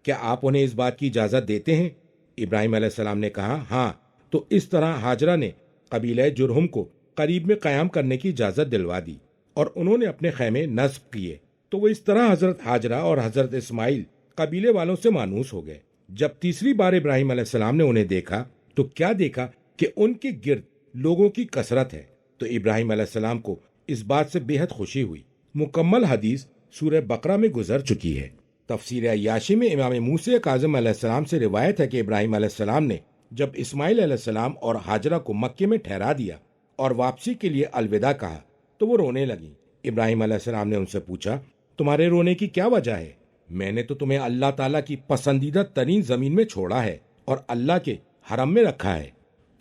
Speaker 2: کیا آپ انہیں اس بات کی اجازت دیتے ہیں؟ ابراہیم علیہ السلام نے کہا، ہاں۔ تو اس طرح ہاجرہ نے قبیلہ جرہم کو قریب میں قیام کرنے کی اجازت دلوا دی اور انہوں نے اپنے خیمے نصب کیے۔ تو وہ اس طرح حضرت ہاجرہ اور حضرت اسماعیل قبیلے والوں سے مانوس ہو گئے۔ جب تیسری بار ابراہیم علیہ السلام نے انہیں دیکھا تو کیا دیکھا کہ ان کے گرد لوگوں کی کثرت ہے، تو ابراہیم علیہ السلام کو اس بات سے بے حد خوشی ہوئی۔ مکمل حدیث سورہ بقرہ میں گزر چکی ہے۔ تفسیر عیاشی میں امام موسیٰ کاظم علیہ السلام سے روایت ہے کہ ابراہیم علیہ السلام نے جب اسماعیل علیہ السلام اور ہاجرہ کو مکے میں ٹھہرا دیا اور واپسی کے لیے الوداع کہا تو وہ رونے لگیں۔ ابراہیم علیہ السلام نے ان سے پوچھا، تمہارے رونے کی کیا وجہ ہے؟ میں نے تو تمہیں اللہ تعالیٰ کی پسندیدہ ترین زمین میں چھوڑا ہے اور اللہ کے حرم میں رکھا ہے۔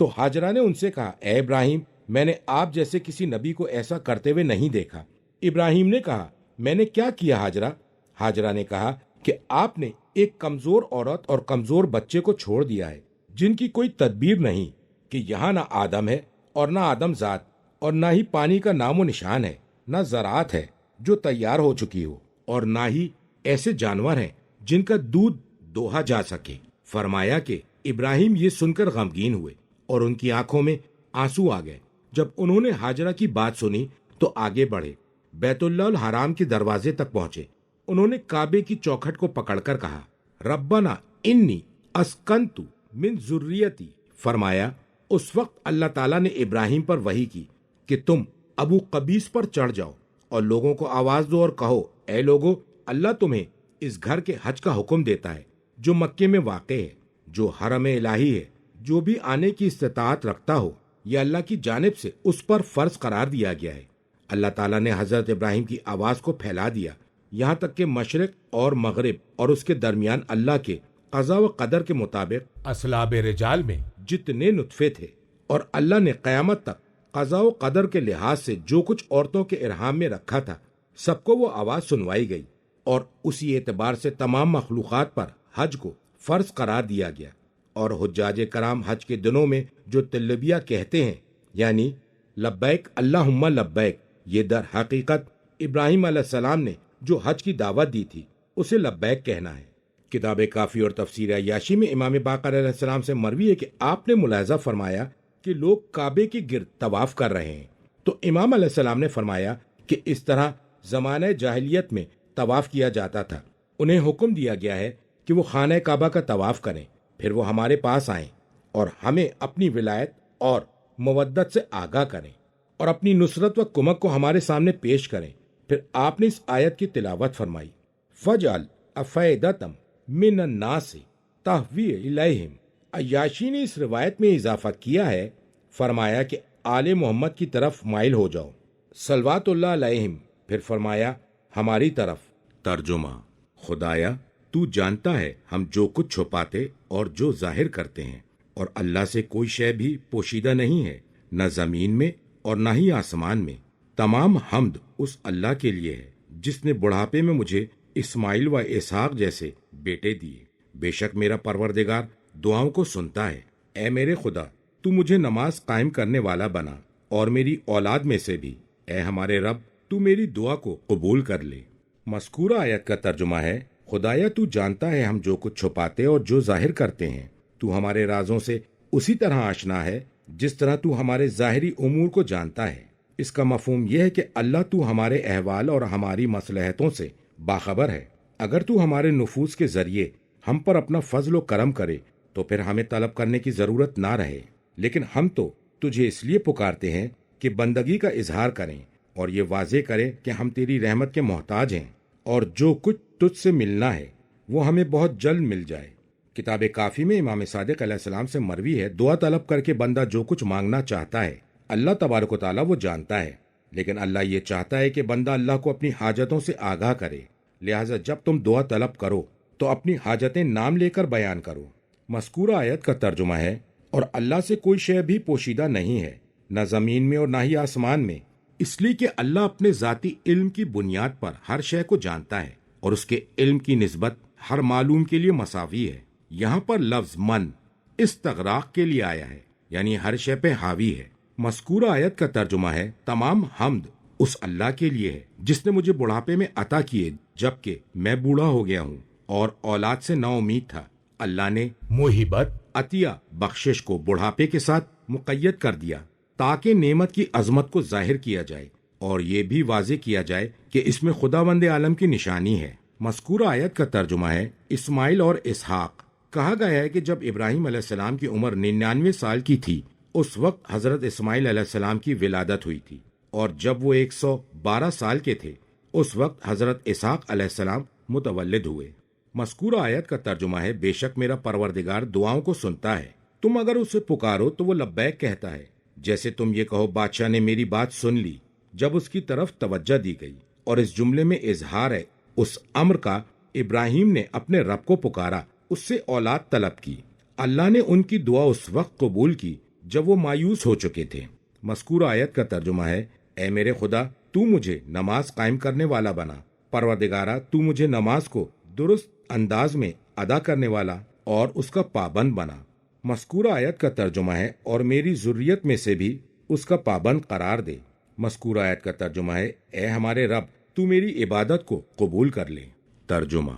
Speaker 2: تو ہاجرہ نے ان سے کہا، اے ابراہیم، میں نے آپ جیسے کسی نبی کو ایسا کرتے ہوئے نہیں دیکھا۔ ابراہیم نے کہا، میں نے کیا کیا ہاجرہ؟ ہاجرہ نے کہا کہ آپ نے ایک کمزور عورت اور کمزور بچے کو چھوڑ دیا ہے جن کی کوئی تدبیر نہیں، کہ یہاں نہ آدم ہے اور نہ آدم ذات، اور نہ ہی پانی کا نام و نشان ہے، نہ زراعت ہے جو تیار ہو چکی ہو، اور نہ ہی ایسے جانور ہیں جن کا دودھ دوہا جا سکے۔ فرمایا کہ ابراہیم یہ سن کر غمگین ہوئے اور ان کی آنکھوں میں آنسو آ گئے۔ جب انہوں نے ہاجرہ کی بات سنی تو آگے بڑھے، بیت اللہ الحرام کے دروازے تک پہنچے۔ انہوں نے کعبے کی چوکھٹ کو پکڑ کر کہا، ربنا انی اسکنت من ذریتی۔ فرمایا اس وقت اللہ تعالیٰ نے ابراہیم پر وحی کی کہ تم ابو قبیس پر چڑھ جاؤ اور لوگوں کو آواز دو اور کہو، اے لوگو، اللہ تمہیں اس گھر کے حج کا حکم دیتا ہے جو مکے میں واقع ہے، جو حرم الہی ہے۔ جو بھی آنے کی استطاعت رکھتا ہو یہ اللہ کی جانب سے اس پر فرض قرار دیا گیا ہے۔ اللہ تعالیٰ نے حضرت ابراہیم کی آواز کو پھیلا دیا یہاں تک کہ مشرق اور مغرب اور اس کے درمیان اللہ کے قضاء و قدر کے مطابق
Speaker 3: اسلاب رجال میں
Speaker 2: جتنے نطفے تھے، اور اللہ نے قیامت تک قضاء و قدر کے لحاظ سے جو کچھ عورتوں کے ارحام میں رکھا تھا سب کو وہ آواز سنوائی گئی، اور اسی اعتبار سے تمام مخلوقات پر حج کو فرض قرار دیا گیا۔ اور حجاج کرام حج کے دنوں میں جو تلبیہ کہتے ہیں، یعنی لبیک اللہم لبیک، یہ در حقیقت ابراہیم علیہ السلام نے جو حج کی دعوت دی تھی اسے لبیک کہنا ہے۔ کتاب کافی اور تفسیر عیاشی میں امام باقر علیہ السلام سے مروی ہے کہ آپ نے ملاحظہ فرمایا کہ لوگ کعبے کے گرد طواف کر رہے ہیں، تو امام علیہ السلام نے فرمایا کہ اس طرح زمانہ جاہلیت میں طواف کیا جاتا تھا۔ انہیں حکم دیا گیا ہے کہ وہ خانہ کعبہ کا طواف کریں، پھر وہ ہمارے پاس آئیں اور ہمیں اپنی ولایت اور مودت سے آگاہ کریں اور اپنی نصرت و کمک کو ہمارے سامنے پیش کریں۔ پھر آپ نے اس آیت کی تلاوت فرمائی، فَجْعَلْ أَفْئِدَةً مِّنَ النَّاسِ تَهْوِي إِلَيْهِمْ۔ عیاشی نے اس روایت میں اضافہ کیا ہے، فرمایا کہ آل محمد کی طرف مائل ہو جاؤ، صلوات اللہ علیہم، پھر فرمایا ہماری طرف۔ ترجمہ، خدایا تو جانتا ہے ہم جو کچھ چھپاتے اور جو ظاہر کرتے ہیں، اور اللہ سے کوئی شے بھی پوشیدہ نہیں ہے، نہ زمین میں اور نہ ہی آسمان میں۔ تمام حمد اس اللہ کے لیے ہے جس نے بڑھاپے میں مجھے اسماعیل و اسحاق جیسے بیٹے دیے۔ بے شک میرا پروردگار دعاؤں کو سنتا ہے۔ اے میرے خدا، تو مجھے نماز قائم کرنے والا بنا اور میری اولاد میں سے بھی۔ اے ہمارے رب، تو میری دعا کو قبول کر لے۔ مذکورہ آیت کا ترجمہ ہے، خدایا تو جانتا ہے ہم جو کچھ چھپاتے اور جو ظاہر کرتے ہیں۔ تو ہمارے رازوں سے اسی طرح آشنا ہے جس طرح تو ہمارے ظاہری امور کو جانتا ہے۔ اس کا مفہوم یہ ہے کہ اللہ تو ہمارے احوال اور ہماری مصلحتوں سے باخبر ہے۔ اگر تو ہمارے نفوذ کے ذریعے ہم پر اپنا فضل و کرم کرے تو پھر ہمیں طلب کرنے کی ضرورت نہ رہے، لیکن ہم تو تجھے اس لیے پکارتے ہیں کہ بندگی کا اظہار کریں اور یہ واضح کریں کہ ہم تیری رحمت کے محتاج ہیں، اور جو کچھ تجھ سے ملنا ہے وہ ہمیں بہت جلد مل جائے۔ کتاب کافی میں امام صادق علیہ السلام سے مروی ہے، دعا طلب کر کے بندہ جو کچھ مانگنا چاہتا ہے اللہ تبارک و تعالیٰ وہ جانتا ہے، لیکن اللہ یہ چاہتا ہے کہ بندہ اللہ کو اپنی حاجتوں سے آگاہ کرے، لہٰذا جب تم دعا طلب کرو تو اپنی حاجتیں نام لے کر بیان کرو۔ مذکورہ آیت کا ترجمہ ہے، اور اللہ سے کوئی شے بھی پوشیدہ نہیں ہے، نہ زمین میں اور نہ ہی آسمان میں، اس لیے کہ اللہ اپنے ذاتی علم کی بنیاد پر ہر شے کو جانتا ہے، اور اس کے علم کی نسبت ہر معلوم کے لیے مساوی ہے۔ یہاں پر لفظ من استغراق کے لیے آیا ہے، یعنی ہر شے پہ حاوی ہے۔ مذکورہ آیت کا ترجمہ ہے، تمام حمد اس اللہ کے لیے ہے جس نے مجھے بڑھاپے میں عطا کیے جبکہ میں بوڑھا ہو گیا ہوں اور اولاد سے نا امید تھا۔ اللہ نے
Speaker 3: محبت
Speaker 2: عطیہ بخشش کو بڑھاپے کے ساتھ مقید کر دیا تاکہ نعمت کی عظمت کو ظاہر کیا جائے اور یہ بھی واضح کیا جائے کہ اس میں خداوند عالم کی نشانی ہے۔ مذکورہ آیت کا ترجمہ ہے اسماعیل اور اسحاق۔ کہا گیا ہے کہ جب ابراہیم علیہ السلام کی عمر 99 سال کی تھی، اس وقت حضرت اسماعیل علیہ السلام کی ولادت ہوئی تھی، اور جب وہ 112 سال کے تھے اس وقت حضرت اسحاق علیہ السلام متولد ہوئے۔ مذکورہ آیت کا ترجمہ ہے بے شک میرا پروردگار دعاؤں کو سنتا ہے، تم اگر اسے پکارو تو وہ لبیک کہتا ہے۔ جیسے تم یہ کہو بادشاہ نے میری بات سن لی، جب اس کی طرف توجہ دی گئی۔ اور اس جملے میں اظہار ہے اس امر کا، ابراہیم نے اپنے رب کو پکارا، اس سے اولاد طلب کی۔ اللہ نے ان کی دعا اس وقت قبول کی جب وہ مایوس ہو چکے تھے۔ مذکورہ آیت کا ترجمہ ہے اے میرے خدا، تو مجھے نماز قائم کرنے والا بنا۔ پروردگارہ، تو مجھے نماز کو درست انداز میں ادا کرنے والا اور اس کا پابند بنا۔ مذکورہ آیت کا ترجمہ ہے اور میری ذریت میں سے بھی اس کا پابند قرار دے۔ مذکورہ آیت کا ترجمہ ہے اے ہمارے رب، تو میری عبادت کو قبول کر لے۔ ترجمہ: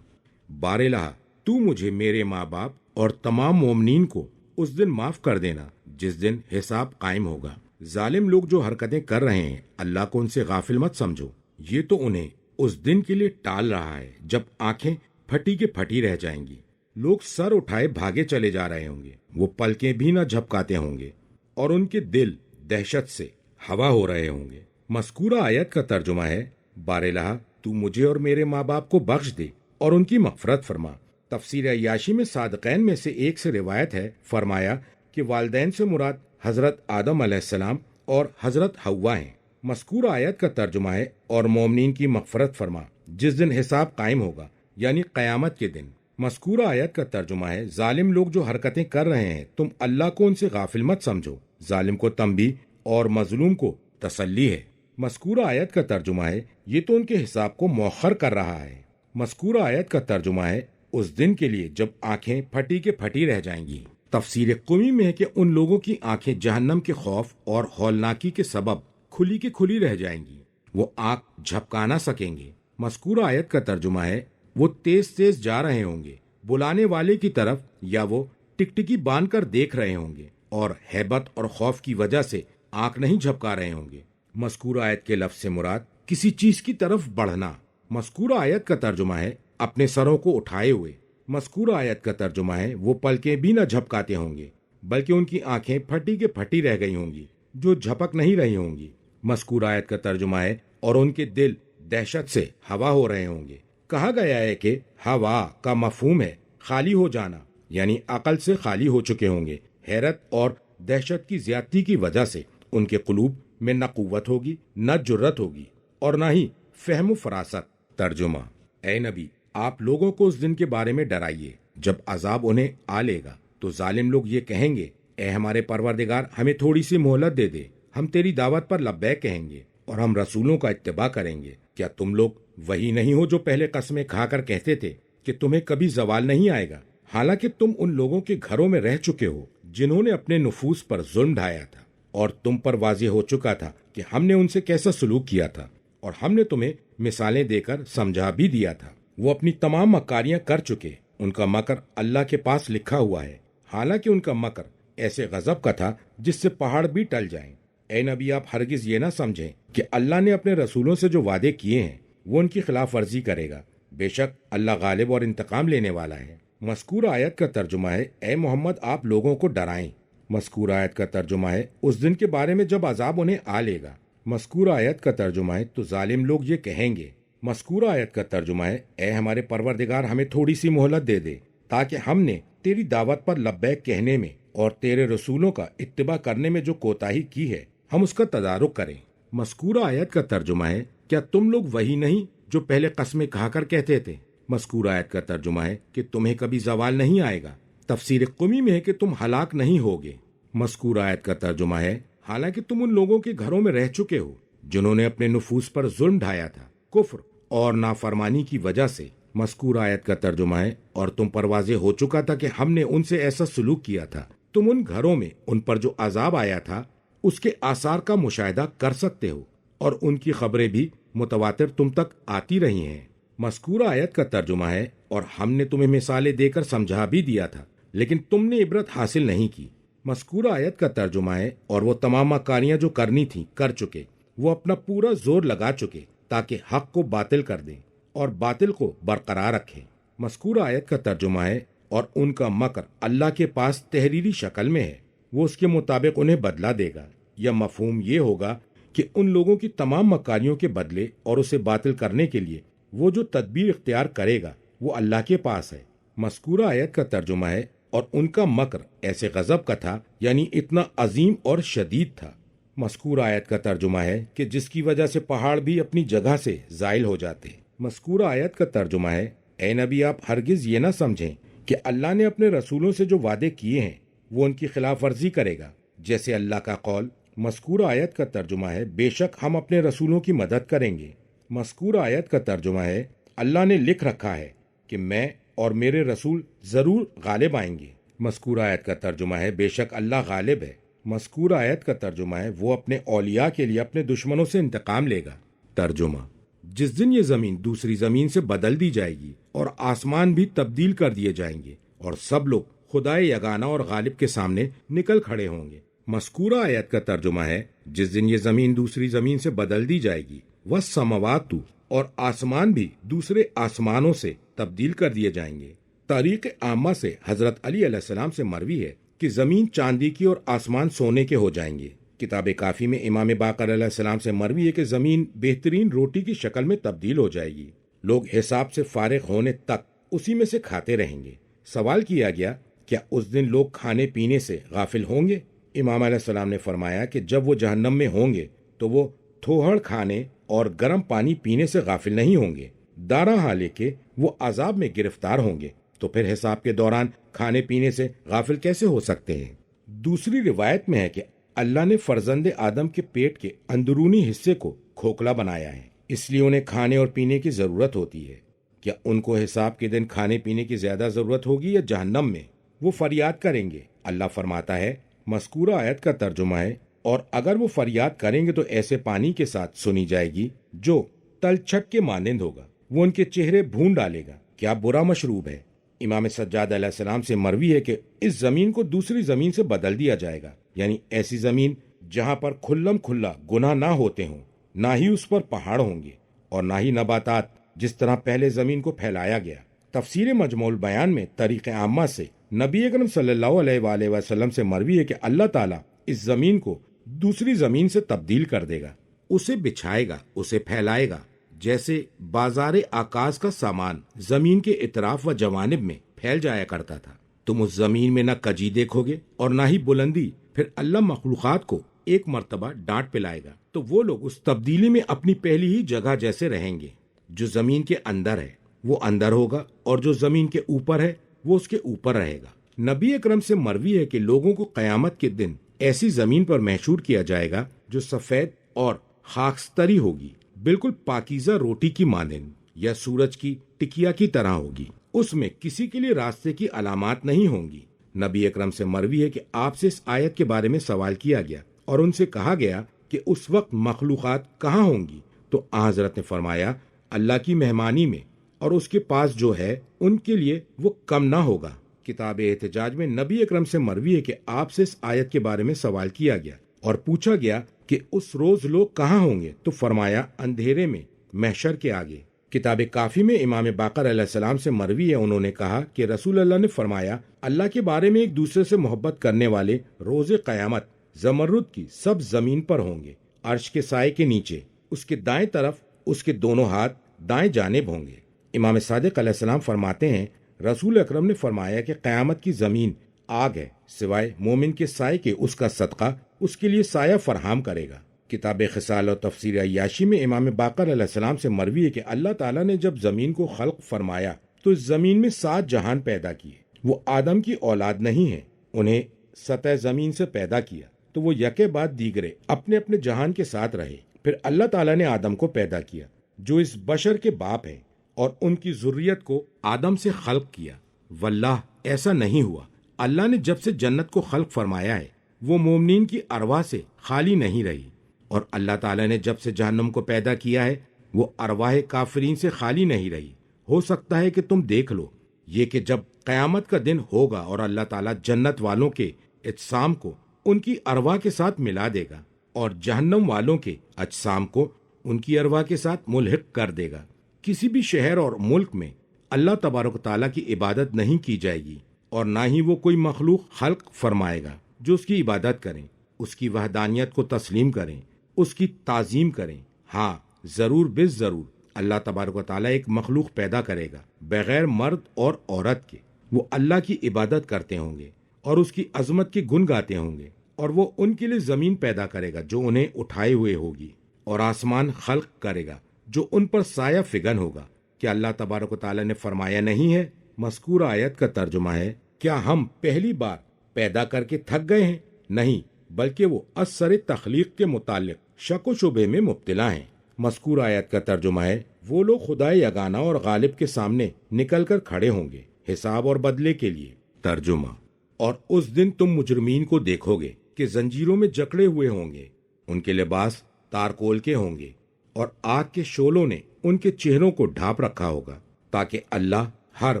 Speaker 2: بارالہ تو مجھے، میرے ماں باپ اور تمام مومنین کو اس دن معاف کر دینا جس دن حساب قائم ہوگا۔ ظالم لوگ جو حرکتیں کر رہے ہیں، اللہ کو ان سے غافل مت سمجھو، یہ تو انہیں اس دن کے لیے ٹال رہا ہے جب آنکھیں پھٹی کے پھٹی رہ جائیں گی، لوگ سر اٹھائے بھاگے چلے جا رہے ہوں گے، وہ پلکیں بھی نہ جھپکاتے ہوں گے اور ان کے دل دہشت سے ہوا ہو رہے ہوں گے۔ مذکورہ آیت کا ترجمہ ہے بارالہ تو مجھے اور میرے ماں باپ کو بخش دے اور ان کی مغفرت فرما۔ تفسیر عیاشی میں صادقین میں سے ایک سے روایت ہے، فرمایا کہ والدین سے مراد حضرت آدم علیہ السلام اور حضرت حوا ہیں۔ مذکورہ آیت کا ترجمہ ہے اور مومنین کی مغفرت فرما جس دن حساب قائم ہوگا، یعنی قیامت کے دن۔ مذکورہ آیت کا ترجمہ ہے ظالم لوگ جو حرکتیں کر رہے ہیں، تم اللہ کو ان سے غافل مت سمجھو، ظالم کو تنبیہ اور مظلوم کو تسلی ہے۔ مذکورہ آیت کا ترجمہ ہے یہ تو ان کے حساب کو مؤخر کر رہا ہے۔ مذکورہ آیت کا ترجمہ ہے اس دن کے لیے جب آنکھیں پھٹی کے پھٹی رہ جائیں گی۔ تفسیر قمی میں ہے کہ ان لوگوں کی آنکھیں جہنم کے خوف اور ہولناکی کے سبب کھلی کی کھلی رہ جائیں گی، وہ آنکھ جھپکا نہ سکیں گے۔ مذکورہ آیت کا ترجمہ ہے وہ تیز تیز جا رہے ہوں گے بلانے والے کی طرف، یا وہ ٹکٹکی باندھ کر دیکھ رہے ہوں گے اور ہیبت اور خوف کی وجہ سے آنکھ نہیں جھپکا رہے ہوں گے۔ مذکورہ آیت کے لفظ سے مراد کسی چیز کی طرف بڑھنا۔ مذکورہ آیت کا ترجمہ ہے اپنے سروں کو اٹھائے ہوئے۔ مذکورہ آیت کا ترجمہ ہے وہ پلکیں بھی نہ جھپکاتے ہوں گے بلکہ ان کی آنکھیں پھٹی کے پھٹی رہ گئی ہوں گی جو جھپک نہیں رہی ہوں گی۔ مذکورہ آیت کا ترجمہ ہے اور ان کے دل دہشت سے ہوا ہو رہے ہوں گے۔ کہا گیا ہے کہ ہوا کا مفہوم ہے خالی ہو جانا، یعنی عقل سے خالی ہو چکے ہوں گے۔ حیرت اور دہشت کی زیادتی کی وجہ سے ان کے قلوب میں نہ قوت ہوگی، نہ جرت ہوگی اور نہ ہی فہم و فراست۔ ترجمہ: اے نبی، آپ لوگوں کو اس دن کے بارے میں ڈرائیے جب عذاب انہیں آ لے گا تو ظالم لوگ یہ کہیں گے اے ہمارے پروردگار، ہمیں تھوڑی سی مہلت دے دے، ہم تیری دعوت پر لبیک کہیں گے اور ہم رسولوں کا اتباع کریں گے۔ کیا تم لوگ وہی نہیں ہو جو پہلے قسمیں کھا کر کہتے تھے کہ تمہیں کبھی زوال نہیں آئے گا، حالانکہ تم ان لوگوں کے گھروں میں رہ چکے ہو جنہوں نے اپنے نفوس پر ظلم ڈھایا تھا، اور تم پر واضح ہو چکا تھا کہ ہم نے ان سے کیسا سلوک کیا تھا، اور ہم نے تمہیں مثالیں دے کر سمجھا بھی دیا تھا۔ وہ اپنی تمام مکاریاں کر چکے، ان کا مکر اللہ کے پاس لکھا ہوا ہے، حالانکہ ان کا مکر ایسے غضب کا تھا جس سے پہاڑ بھی ٹل جائیں۔ اے نبی، آپ ہرگز یہ نہ سمجھیں کہ اللہ نے اپنے رسولوں سے جو وعدے کیے ہیں وہ ان کی خلاف ورزی کرے گا، بے شک اللہ غالب اور انتقام لینے والا ہے۔ مذکورہ آیت کا ترجمہ ہے اے محمد، آپ لوگوں کو ڈرائیں۔ مذکورہ آیت کا ترجمہ ہے اس دن کے بارے میں جب عذاب انہیں آ لے گا۔ مذکورہ آیت کا ترجمہ ہے تو ظالم لوگ یہ کہیں گے۔ مذکورہ آیت کا ترجمہ ہے اے ہمارے پروردگار، ہمیں تھوڑی سی مہلت دے دے تاکہ ہم نے تیری دعوت پر لبیک کہنے میں اور تیرے رسولوں کا اتباع کرنے میں جو کوتاہی کی ہے ہم اس کا تدارک کریں۔ مذکورہ آیت کا ترجمہ ہے کیا تم لوگ وہی نہیں جو پہلے قسمیں کھا کر کہتے تھے۔ مذکورہ آیت کا ترجمہ ہے کہ تمہیں کبھی زوال نہیں آئے گا۔ تفسیر قمی میں ہے کہ تم ہلاک نہیں ہوگے۔ مذکورہ آیت کا ترجمہ ہے حالانکہ تم ان لوگوں کے گھروں میں رہ چکے ہو جنہوں نے اپنے نفوس پر ظلم ڈھایا تھا کفر اور نافرمانی کی وجہ سے۔ مذکورہ آیت کا ترجمہ ہے اور تم پر واضح ہو چکا تھا کہ ہم نے ان سے ایسا سلوک کیا تھا، تم ان گھروں میں ان پر جو عذاب آیا تھا اس کے آثار کا مشاہدہ کر سکتے ہو، اور ان کی خبریں بھی متواتر تم تک آتی رہی ہیں۔ مذکورہ آیت کا ترجمہ ہے اور ہم نے تمہیں مثالیں دے کر سمجھا بھی دیا تھا لیکن تم نے عبرت حاصل نہیں کی۔ مذکورہ آیت کا ترجمہ ہے اور وہ تمام مکاریاں جو کرنی تھیں کر چکے، وہ اپنا پورا زور لگا چکے تاکہ حق کو باطل کر دیں اور باطل کو برقرار رکھیں۔ مذکورہ آیت کا ترجمہ ہے اور ان کا مکر اللہ کے پاس تحریری شکل میں ہے، وہ اس کے مطابق انہیں بدلہ دے گا۔ یا مفہوم یہ ہوگا کہ ان لوگوں کی تمام مکاریوں کے بدلے اور اسے باطل کرنے کے لیے وہ جو تدبیر اختیار کرے گا وہ اللہ کے پاس ہے۔ مذکورہ آیت کا ترجمہ ہے اور ان کا مکر ایسے غضب کا تھا، یعنی اتنا عظیم اور شدید تھا۔ مذکورہ آیت کا ترجمہ ہے کہ جس کی وجہ سے پہاڑ بھی اپنی جگہ سے زائل ہو جاتے ہیں۔ مذکورہ آیت کا ترجمہ ہے، اے نبی آپ ہرگز یہ نہ سمجھیں کہ اللہ نے اپنے رسولوں سے جو وعدے کیے ہیں وہ ان کی خلاف ورزی کرے گا جیسے اللہ کا قول۔ مذکورہ آیت کا ترجمہ ہے، بے شک ہم اپنے رسولوں کی مدد کریں گے۔ مذکورہ آیت کا ترجمہ ہے، اللہ نے لکھ رکھا ہے کہ میں اور میرے رسول ضرور غالب آئیں گے۔ مذکورہ آیت کا ترجمہ ہے، بے شک اللہ غالب ہے۔ مذکورہ آیت کا ترجمہ ہے، وہ اپنے اولیاء کے لیے اپنے دشمنوں سے انتقام لے گا۔ ترجمہ: جس دن یہ زمین دوسری زمین سے بدل دی جائے گی اور آسمان بھی تبدیل کر دیے جائیں گے اور سب لوگ خدائے یگانہ اور غالب کے سامنے نکل کھڑے ہوں گے۔ مذکورہ آیت کا ترجمہ ہے، جس دن یہ زمین دوسری زمین سے بدل دی جائے گی، والسماوات، اور آسمان بھی دوسرے آسمانوں سے تبدیل کر دیے جائیں گے۔ تاریخ عامہ سے حضرت علی علیہ السلام سے مروی ہے کہ زمین چاندی کی اور آسمان سونے کے ہو جائیں گے۔ کتاب کافی میں امام باقر علیہ السلام سے مروی ہے کہ زمین بہترین روٹی کی شکل میں تبدیل ہو جائے گی، لوگ حساب سے فارغ ہونے تک اسی میں سے کھاتے رہیں گے۔ سوال کیا گیا، کیا اس دن لوگ کھانے پینے سے غافل ہوں گے؟ امام علیہ السلام نے فرمایا کہ جب وہ جہنم میں ہوں گے تو وہ تھوہڑ کھانے اور گرم پانی پینے سے غافل نہیں ہوں گے، دارا حالے کہ وہ عذاب میں گرفتار ہوں گے، تو پھر حساب کے دوران کھانے پینے سے غافل کیسے ہو سکتے ہیں؟ دوسری روایت میں ہے کہ اللہ نے فرزند آدم کے پیٹ کے اندرونی حصے کو کھوکھلا بنایا ہے، اس لیے انہیں کھانے اور پینے کی ضرورت ہوتی ہے۔ کیا ان کو حساب کے دن کھانے پینے کی زیادہ ضرورت ہوگی یا جہنم میں؟ وہ فریاد کریں گے۔ اللہ فرماتا ہے، مذکورہ آیت کا ترجمہ ہے، اور اگر وہ فریاد کریں گے تو ایسے پانی کے ساتھ سنی جائے گی جو تل چھٹ کے مانند ہوگا، وہ ان کے چہرے بھون ڈالے گا، کیا برا مشروب ہے۔ امام سجاد علیہ السلام سے مروی ہے کہ اس زمین کو دوسری زمین سے بدل دیا جائے گا، یعنی ایسی زمین جہاں پر کھلم کھلا گناہ نہ ہوتے ہوں، نہ ہی اس پر پہاڑ ہوں گے اور نہ ہی نباتات، جس طرح پہلے زمین کو پھیلایا گیا۔ تفسیر مجموع البیان میں طریق عامہ سے نبی اکرم صلی اللہ علیہ وآلہ وسلم سے مروی ہے کہ اللہ تعالیٰ اس زمین کو دوسری زمین سے تبدیل کر دے گا، اسے بچھائے گا، اسے پھیلائے گا، جیسے بازار آکاز کا سامان زمین کے اطراف و جوانب میں پھیل جایا کرتا تھا۔ تم اس زمین میں نہ کجی دیکھو گے اور نہ ہی بلندی۔ پھر اللہ مخلوقات کو ایک مرتبہ ڈانٹ پلائے گا تو وہ لوگ اس تبدیلی میں اپنی پہلی ہی جگہ جیسے رہیں گے۔ جو زمین کے اندر ہے وہ اندر ہوگا اور جو زمین کے اوپر ہے وہ اس کے اوپر رہے گا۔ نبی اکرم سے مروی ہے کہ لوگوں کو قیامت کے دن ایسی زمین پر محشور کیا جائے گا جو سفید اور خاکستری ہوگی، بالکل پاکیزہ روٹی کی مانند یا سورج کی ٹکیا کی طرح ہوگی، اس میں کسی کے لیے راستے کی علامات نہیں ہوں گی۔ نبی اکرم سے مروی ہے کہ آپ سے اس آیت کے بارے میں سوال کیا گیا اور ان سے کہا گیا کہ اس وقت مخلوقات کہاں ہوں گی، تو حضرت نے فرمایا، اللہ کی مہمانی میں، اور اس کے پاس جو ہے ان کے لیے وہ کم نہ ہوگا۔ کتاب احتجاج میں نبی اکرم سے مروی ہے کہ آپ سے اس آیت کے بارے میں سوال کیا گیا اور پوچھا گیا کہ اس روز لوگ کہاں ہوں گے، تو فرمایا اندھیرے میں محشر کے آگے۔ کتاب کافی میں امام باقر علیہ السلام سے مروی ہے، انہوں نے کہا کہ رسول اللہ نے فرمایا، اللہ کے بارے میں ایک دوسرے سے محبت کرنے والے روز قیامت زمرد کی سب زمین پر ہوں گے، عرش کے سائے کے نیچے، اس کے دائیں طرف اس کے دونوں ہاتھ دائیں جانب ہوں گے۔ امام صادق علیہ السلام فرماتے ہیں، رسول اکرم نے فرمایا کہ قیامت کی زمین آگ ہے، سوائے مومن کے سائے کے اس کا صدقہ اس کے لیے سایہ فراہم کرے گا۔ کتاب خصال اور تفسیر عیاشی میں امام باقر علیہ السلام سے مروی ہے کہ اللہ تعالیٰ نے جب زمین کو خلق فرمایا تو اس زمین میں 7 جہان پیدا کیے۔ وہ آدم کی اولاد نہیں ہیں، انہیں سطح زمین سے پیدا کیا تو وہ یکے بعد دیگرے اپنے اپنے جہان کے ساتھ رہے۔ پھر اللہ تعالیٰ نے آدم کو پیدا کیا جو اس بشر کے باپ ہیں، اور ان کی ذریت کو آدم سے خلق کیا۔ واللہ ایسا نہیں ہوا، اللہ نے جب سے جنت کو خلق فرمایا ہے وہ مومنین کی ارواح سے خالی نہیں رہی، اور اللہ تعالیٰ نے جب سے جہنم کو پیدا کیا ہے وہ ارواح کافرین سے خالی نہیں رہی۔ ہو سکتا ہے کہ تم دیکھ لو یہ کہ جب قیامت کا دن ہوگا اور اللہ تعالیٰ جنت والوں کے اجسام کو ان کی ارواح کے ساتھ ملا دے گا اور جہنم والوں کے اجسام کو ان کی ارواح کے ساتھ ملحق کر دے گا۔ کسی بھی شہر اور ملک میں اللہ تبارک و تعالیٰ کی عبادت نہیں کی جائے گی، اور نہ ہی وہ کوئی مخلوق خلق فرمائے گا جو اس کی عبادت کریں، اس کی وحدانیت کو تسلیم کریں، اس کی تعظیم کریں۔ ہاں، ضرور بے ضرور اللہ تبارک و تعالیٰ ایک مخلوق پیدا کرے گا بغیر مرد اور عورت کے۔ وہ اللہ کی عبادت کرتے ہوں گے اور اس کی عظمت کے گن گاتے ہوں گے، اور وہ ان کے لیے زمین پیدا کرے گا جو انہیں اٹھائے ہوئے ہوگی، اور آسمان خلق کرے گا جو ان پر سایہ فگن ہوگا۔ کیا اللہ تبارک و تعالیٰ نے فرمایا نہیں ہے؟ مذکورہ آیت کا ترجمہ ہے، کیا ہم پہلی بار پیدا کر کے تھک گئے ہیں؟ نہیں، بلکہ وہ اثر تخلیق کے متعلق شک و شبے میں مبتلا ہیں۔ مذکورہ آیت کا ترجمہ ہے، وہ لوگ خدا یگانہ اور غالب کے سامنے نکل کر کھڑے ہوں گے حساب اور بدلے کے لیے۔ ترجمہ، اور اس دن تم مجرمین کو دیکھو گے کہ زنجیروں میں جکڑے ہوئے ہوں گے، ان کے لباس تارکول کے ہوں گے، اور آگ کے شعلوں نے ان کے چہروں کو ڈھانپ رکھا ہوگا، تاکہ اللہ ہر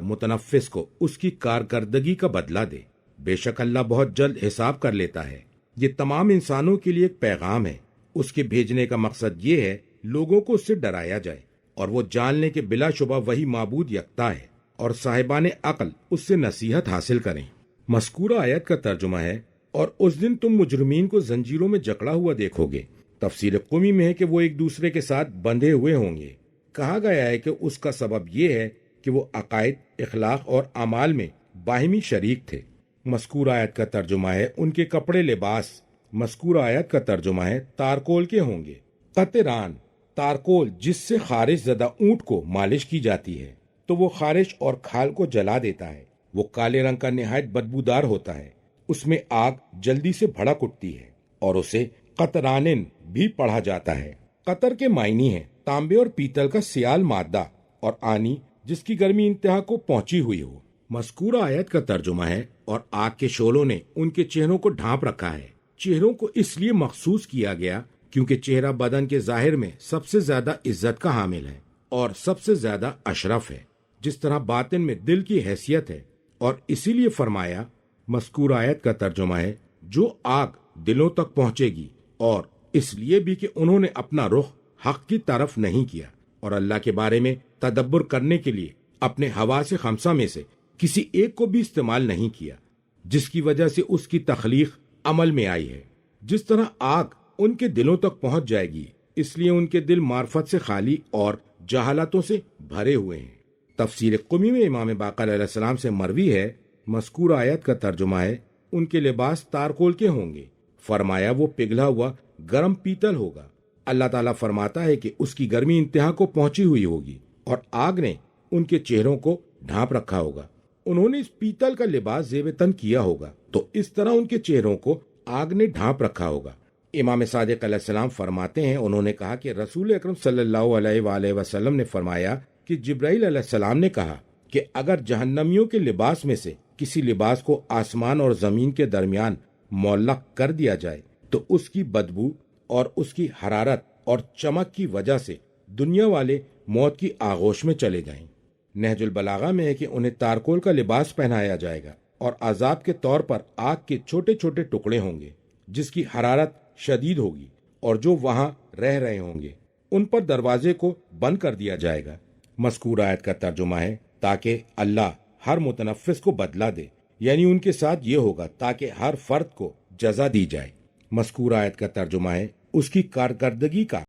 Speaker 2: متنفس کو اس کی کارکردگی کا بدلہ دے۔ بے شک اللہ بہت جلد حساب کر لیتا ہے۔ یہ تمام انسانوں کے لیے ایک پیغام ہے۔ اس کے بھیجنے کا مقصد یہ ہے لوگوں کو اس سے ڈرایا جائے، اور وہ جان لیں کہ بلا شبہ وہی معبود یکتا ہے، اور صاحبان عقل اس سے نصیحت حاصل کریں۔ مذکورہ آیت کا ترجمہ ہے، اور اس دن تم مجرمین کو زنجیروں میں جکڑا ہوا دیکھو گے۔ تفسیر قمی میں ہے کہ وہ ایک دوسرے کے ساتھ بندھے ہوئے ہوں گے۔ کہا گیا ہے کہ اس کا سبب یہ ہے کہ وہ عقائد، اخلاق اور اعمال میں باہمی شریک تھے۔ مذکورہ آیت کا ترجمہ ہے، ان کے کپڑے لباس۔ مذکورہ آیت کا ترجمہ ہے، تارکول کے ہوں گے۔ قطران، تارکول جس سے خارش زدہ اونٹ کو مالش کی جاتی ہے تو وہ خارش اور کھال کو جلا دیتا ہے۔ وہ کالے رنگ کا نہایت بدبودار ہوتا ہے، اس میں آگ جلدی سے بھڑک اٹھتی ہے، اور اسے قطرانن بھی پڑھا جاتا ہے۔ قطر کے معنی ہے تانبے اور پیتل کا سیال مادہ، اور آنی جس کی گرمی انتہا کو پہنچی ہوئی ہو۔ مذکورہ آیت کا ترجمہ ہے، اور آگ کے شعلوں نے ان کے چہروں کو ڈھانپ رکھا ہے۔ چہروں کو اس لیے مخصوص کیا گیا کیونکہ چہرہ بدن کے ظاہر میں سب سے زیادہ عزت کا حامل ہے اور سب سے زیادہ اشرف ہے، جس طرح باطن میں دل کی حیثیت ہے، اور اسی لیے فرمایا۔ مذکورہ آیت کا ترجمہ ہے، جو آگ دلوں تک پہنچے گی، اور اس لیے بھی کہ انہوں نے اپنا رخ حق کی طرف نہیں کیا، اور اللہ کے بارے میں تدبر کرنے کے لیے اپنے حواس خمسہ میں سے کسی ایک کو بھی استعمال نہیں کیا، جس کی وجہ سے اس کی تخلیق عمل میں آئی ہے۔ جس طرح آگ ان کے دلوں تک پہنچ جائے گی، اس لیے ان کے دل معرفت سے خالی اور جہالتوں سے بھرے ہوئے ہیں۔ تفسیر قمی میں امام باقر علیہ السلام سے مروی ہے، مذکورہ آیت کا ترجمہ ہے، ان کے لباس تارکول کے ہوں گے۔ فرمایا وہ پگھلا ہوا گرم پیتل ہوگا۔ اللہ تعالیٰ فرماتا ہے کہ اس کی گرمی انتہا کو پہنچی ہوئی ہوگی، اور آگ نے ان کے چہروں کو ڈھانپ رکھا ہوگا۔ انہوں نے اس پیتل کا لباس زیب تن کیا ہوگا، تو اس طرح ان کے چہروں کو آگ نے ڈھانپ رکھا ہوگا۔ امام صادق علیہ السلام فرماتے ہیں، انہوں نے کہا کہ رسول اکرم صلی اللہ علیہ وآلہ وسلم نے فرمایا کہ جبرائیل علیہ السلام نے کہا کہ اگر جہنمیوں کے لباس میں سے کسی لباس کو آسمان اور زمین کے درمیان معلق کر دیا جائے تو اس کی بدبو اور اس کی حرارت اور چمک کی وجہ سے دنیا والے موت کی آغوش میں چلے جائیں۔ نہج البلاغہ میں ہے کہ انہیں تارکول کا لباس پہنایا جائے گا، اور عذاب کے طور پر آگ کے چھوٹے چھوٹے ٹکڑے ہوں گے جس کی حرارت شدید ہوگی، اور جو وہاں رہ رہے ہوں گے ان پر دروازے کو بند کر دیا جائے گا۔ مذکورہ آیت کا ترجمہ ہے، تاکہ اللہ ہر متنفس کو بدلہ دے، یعنی ان کے ساتھ یہ ہوگا تاکہ ہر فرد کو جزا دی جائے۔ مذکورہ آیت کا ترجمہ ہے، اس کی کارکردگی کا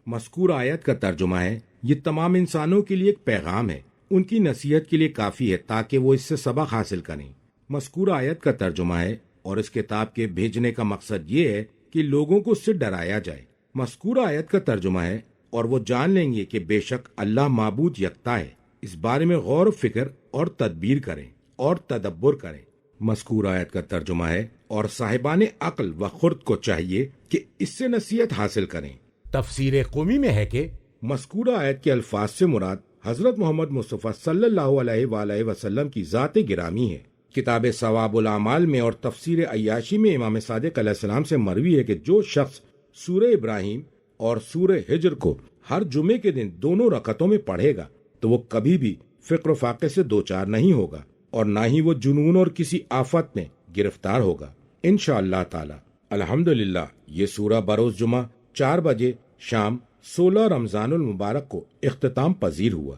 Speaker 2: مذکورہ آیت کا ترجمہ ہے، یہ تمام انسانوں کے لیے ایک پیغام ہے، ان کی نصیحت کے لیے کافی ہے تاکہ وہ اس سے سبق حاصل کریں۔ مذکورہ آیت کا ترجمہ ہے، اور اس کتاب کے بھیجنے کا مقصد یہ ہے کہ لوگوں کو اس سے ڈرایا جائے۔ مذکورہ آیت کا ترجمہ ہے، اور وہ جان لیں گے کہ بے شک اللہ معبود یکتا ہے، اس بارے میں غور و فکر اور تدبیر کریں اور تدبر کریں۔ مذکورہ آیت کا ترجمہ ہے، اور صاحبان عقل و خرد کو چاہیے کہ اس سے نصیحت حاصل کریں۔
Speaker 3: تفسیر قومی میں ہے کہ
Speaker 2: مذکورہ آیت کے الفاظ سے مراد حضرت محمد مصطفیٰ صلی اللہ علیہ وآلہ وسلم کی ذات گرامی ہے۔ کتاب ثواب الاعمال میں اور تفسیر عیاشی میں امام صادق علیہ السلام سے مروی ہے کہ جو شخص سورہ ابراہیم اور سورہ ہجر کو ہر جمعے کے دن دونوں رکعتوں میں پڑھے گا تو وہ کبھی بھی فقر و فاقے سے دوچار نہیں ہوگا اور نہ ہی وہ جنون اور کسی آفت میں گرفتار ہوگا انشاءاللہ تعالی۔ الحمدللہ یہ سورہ بروز جمعہ 4 بجے شام 16 رمضان المبارک کو اختتام پذیر ہوا۔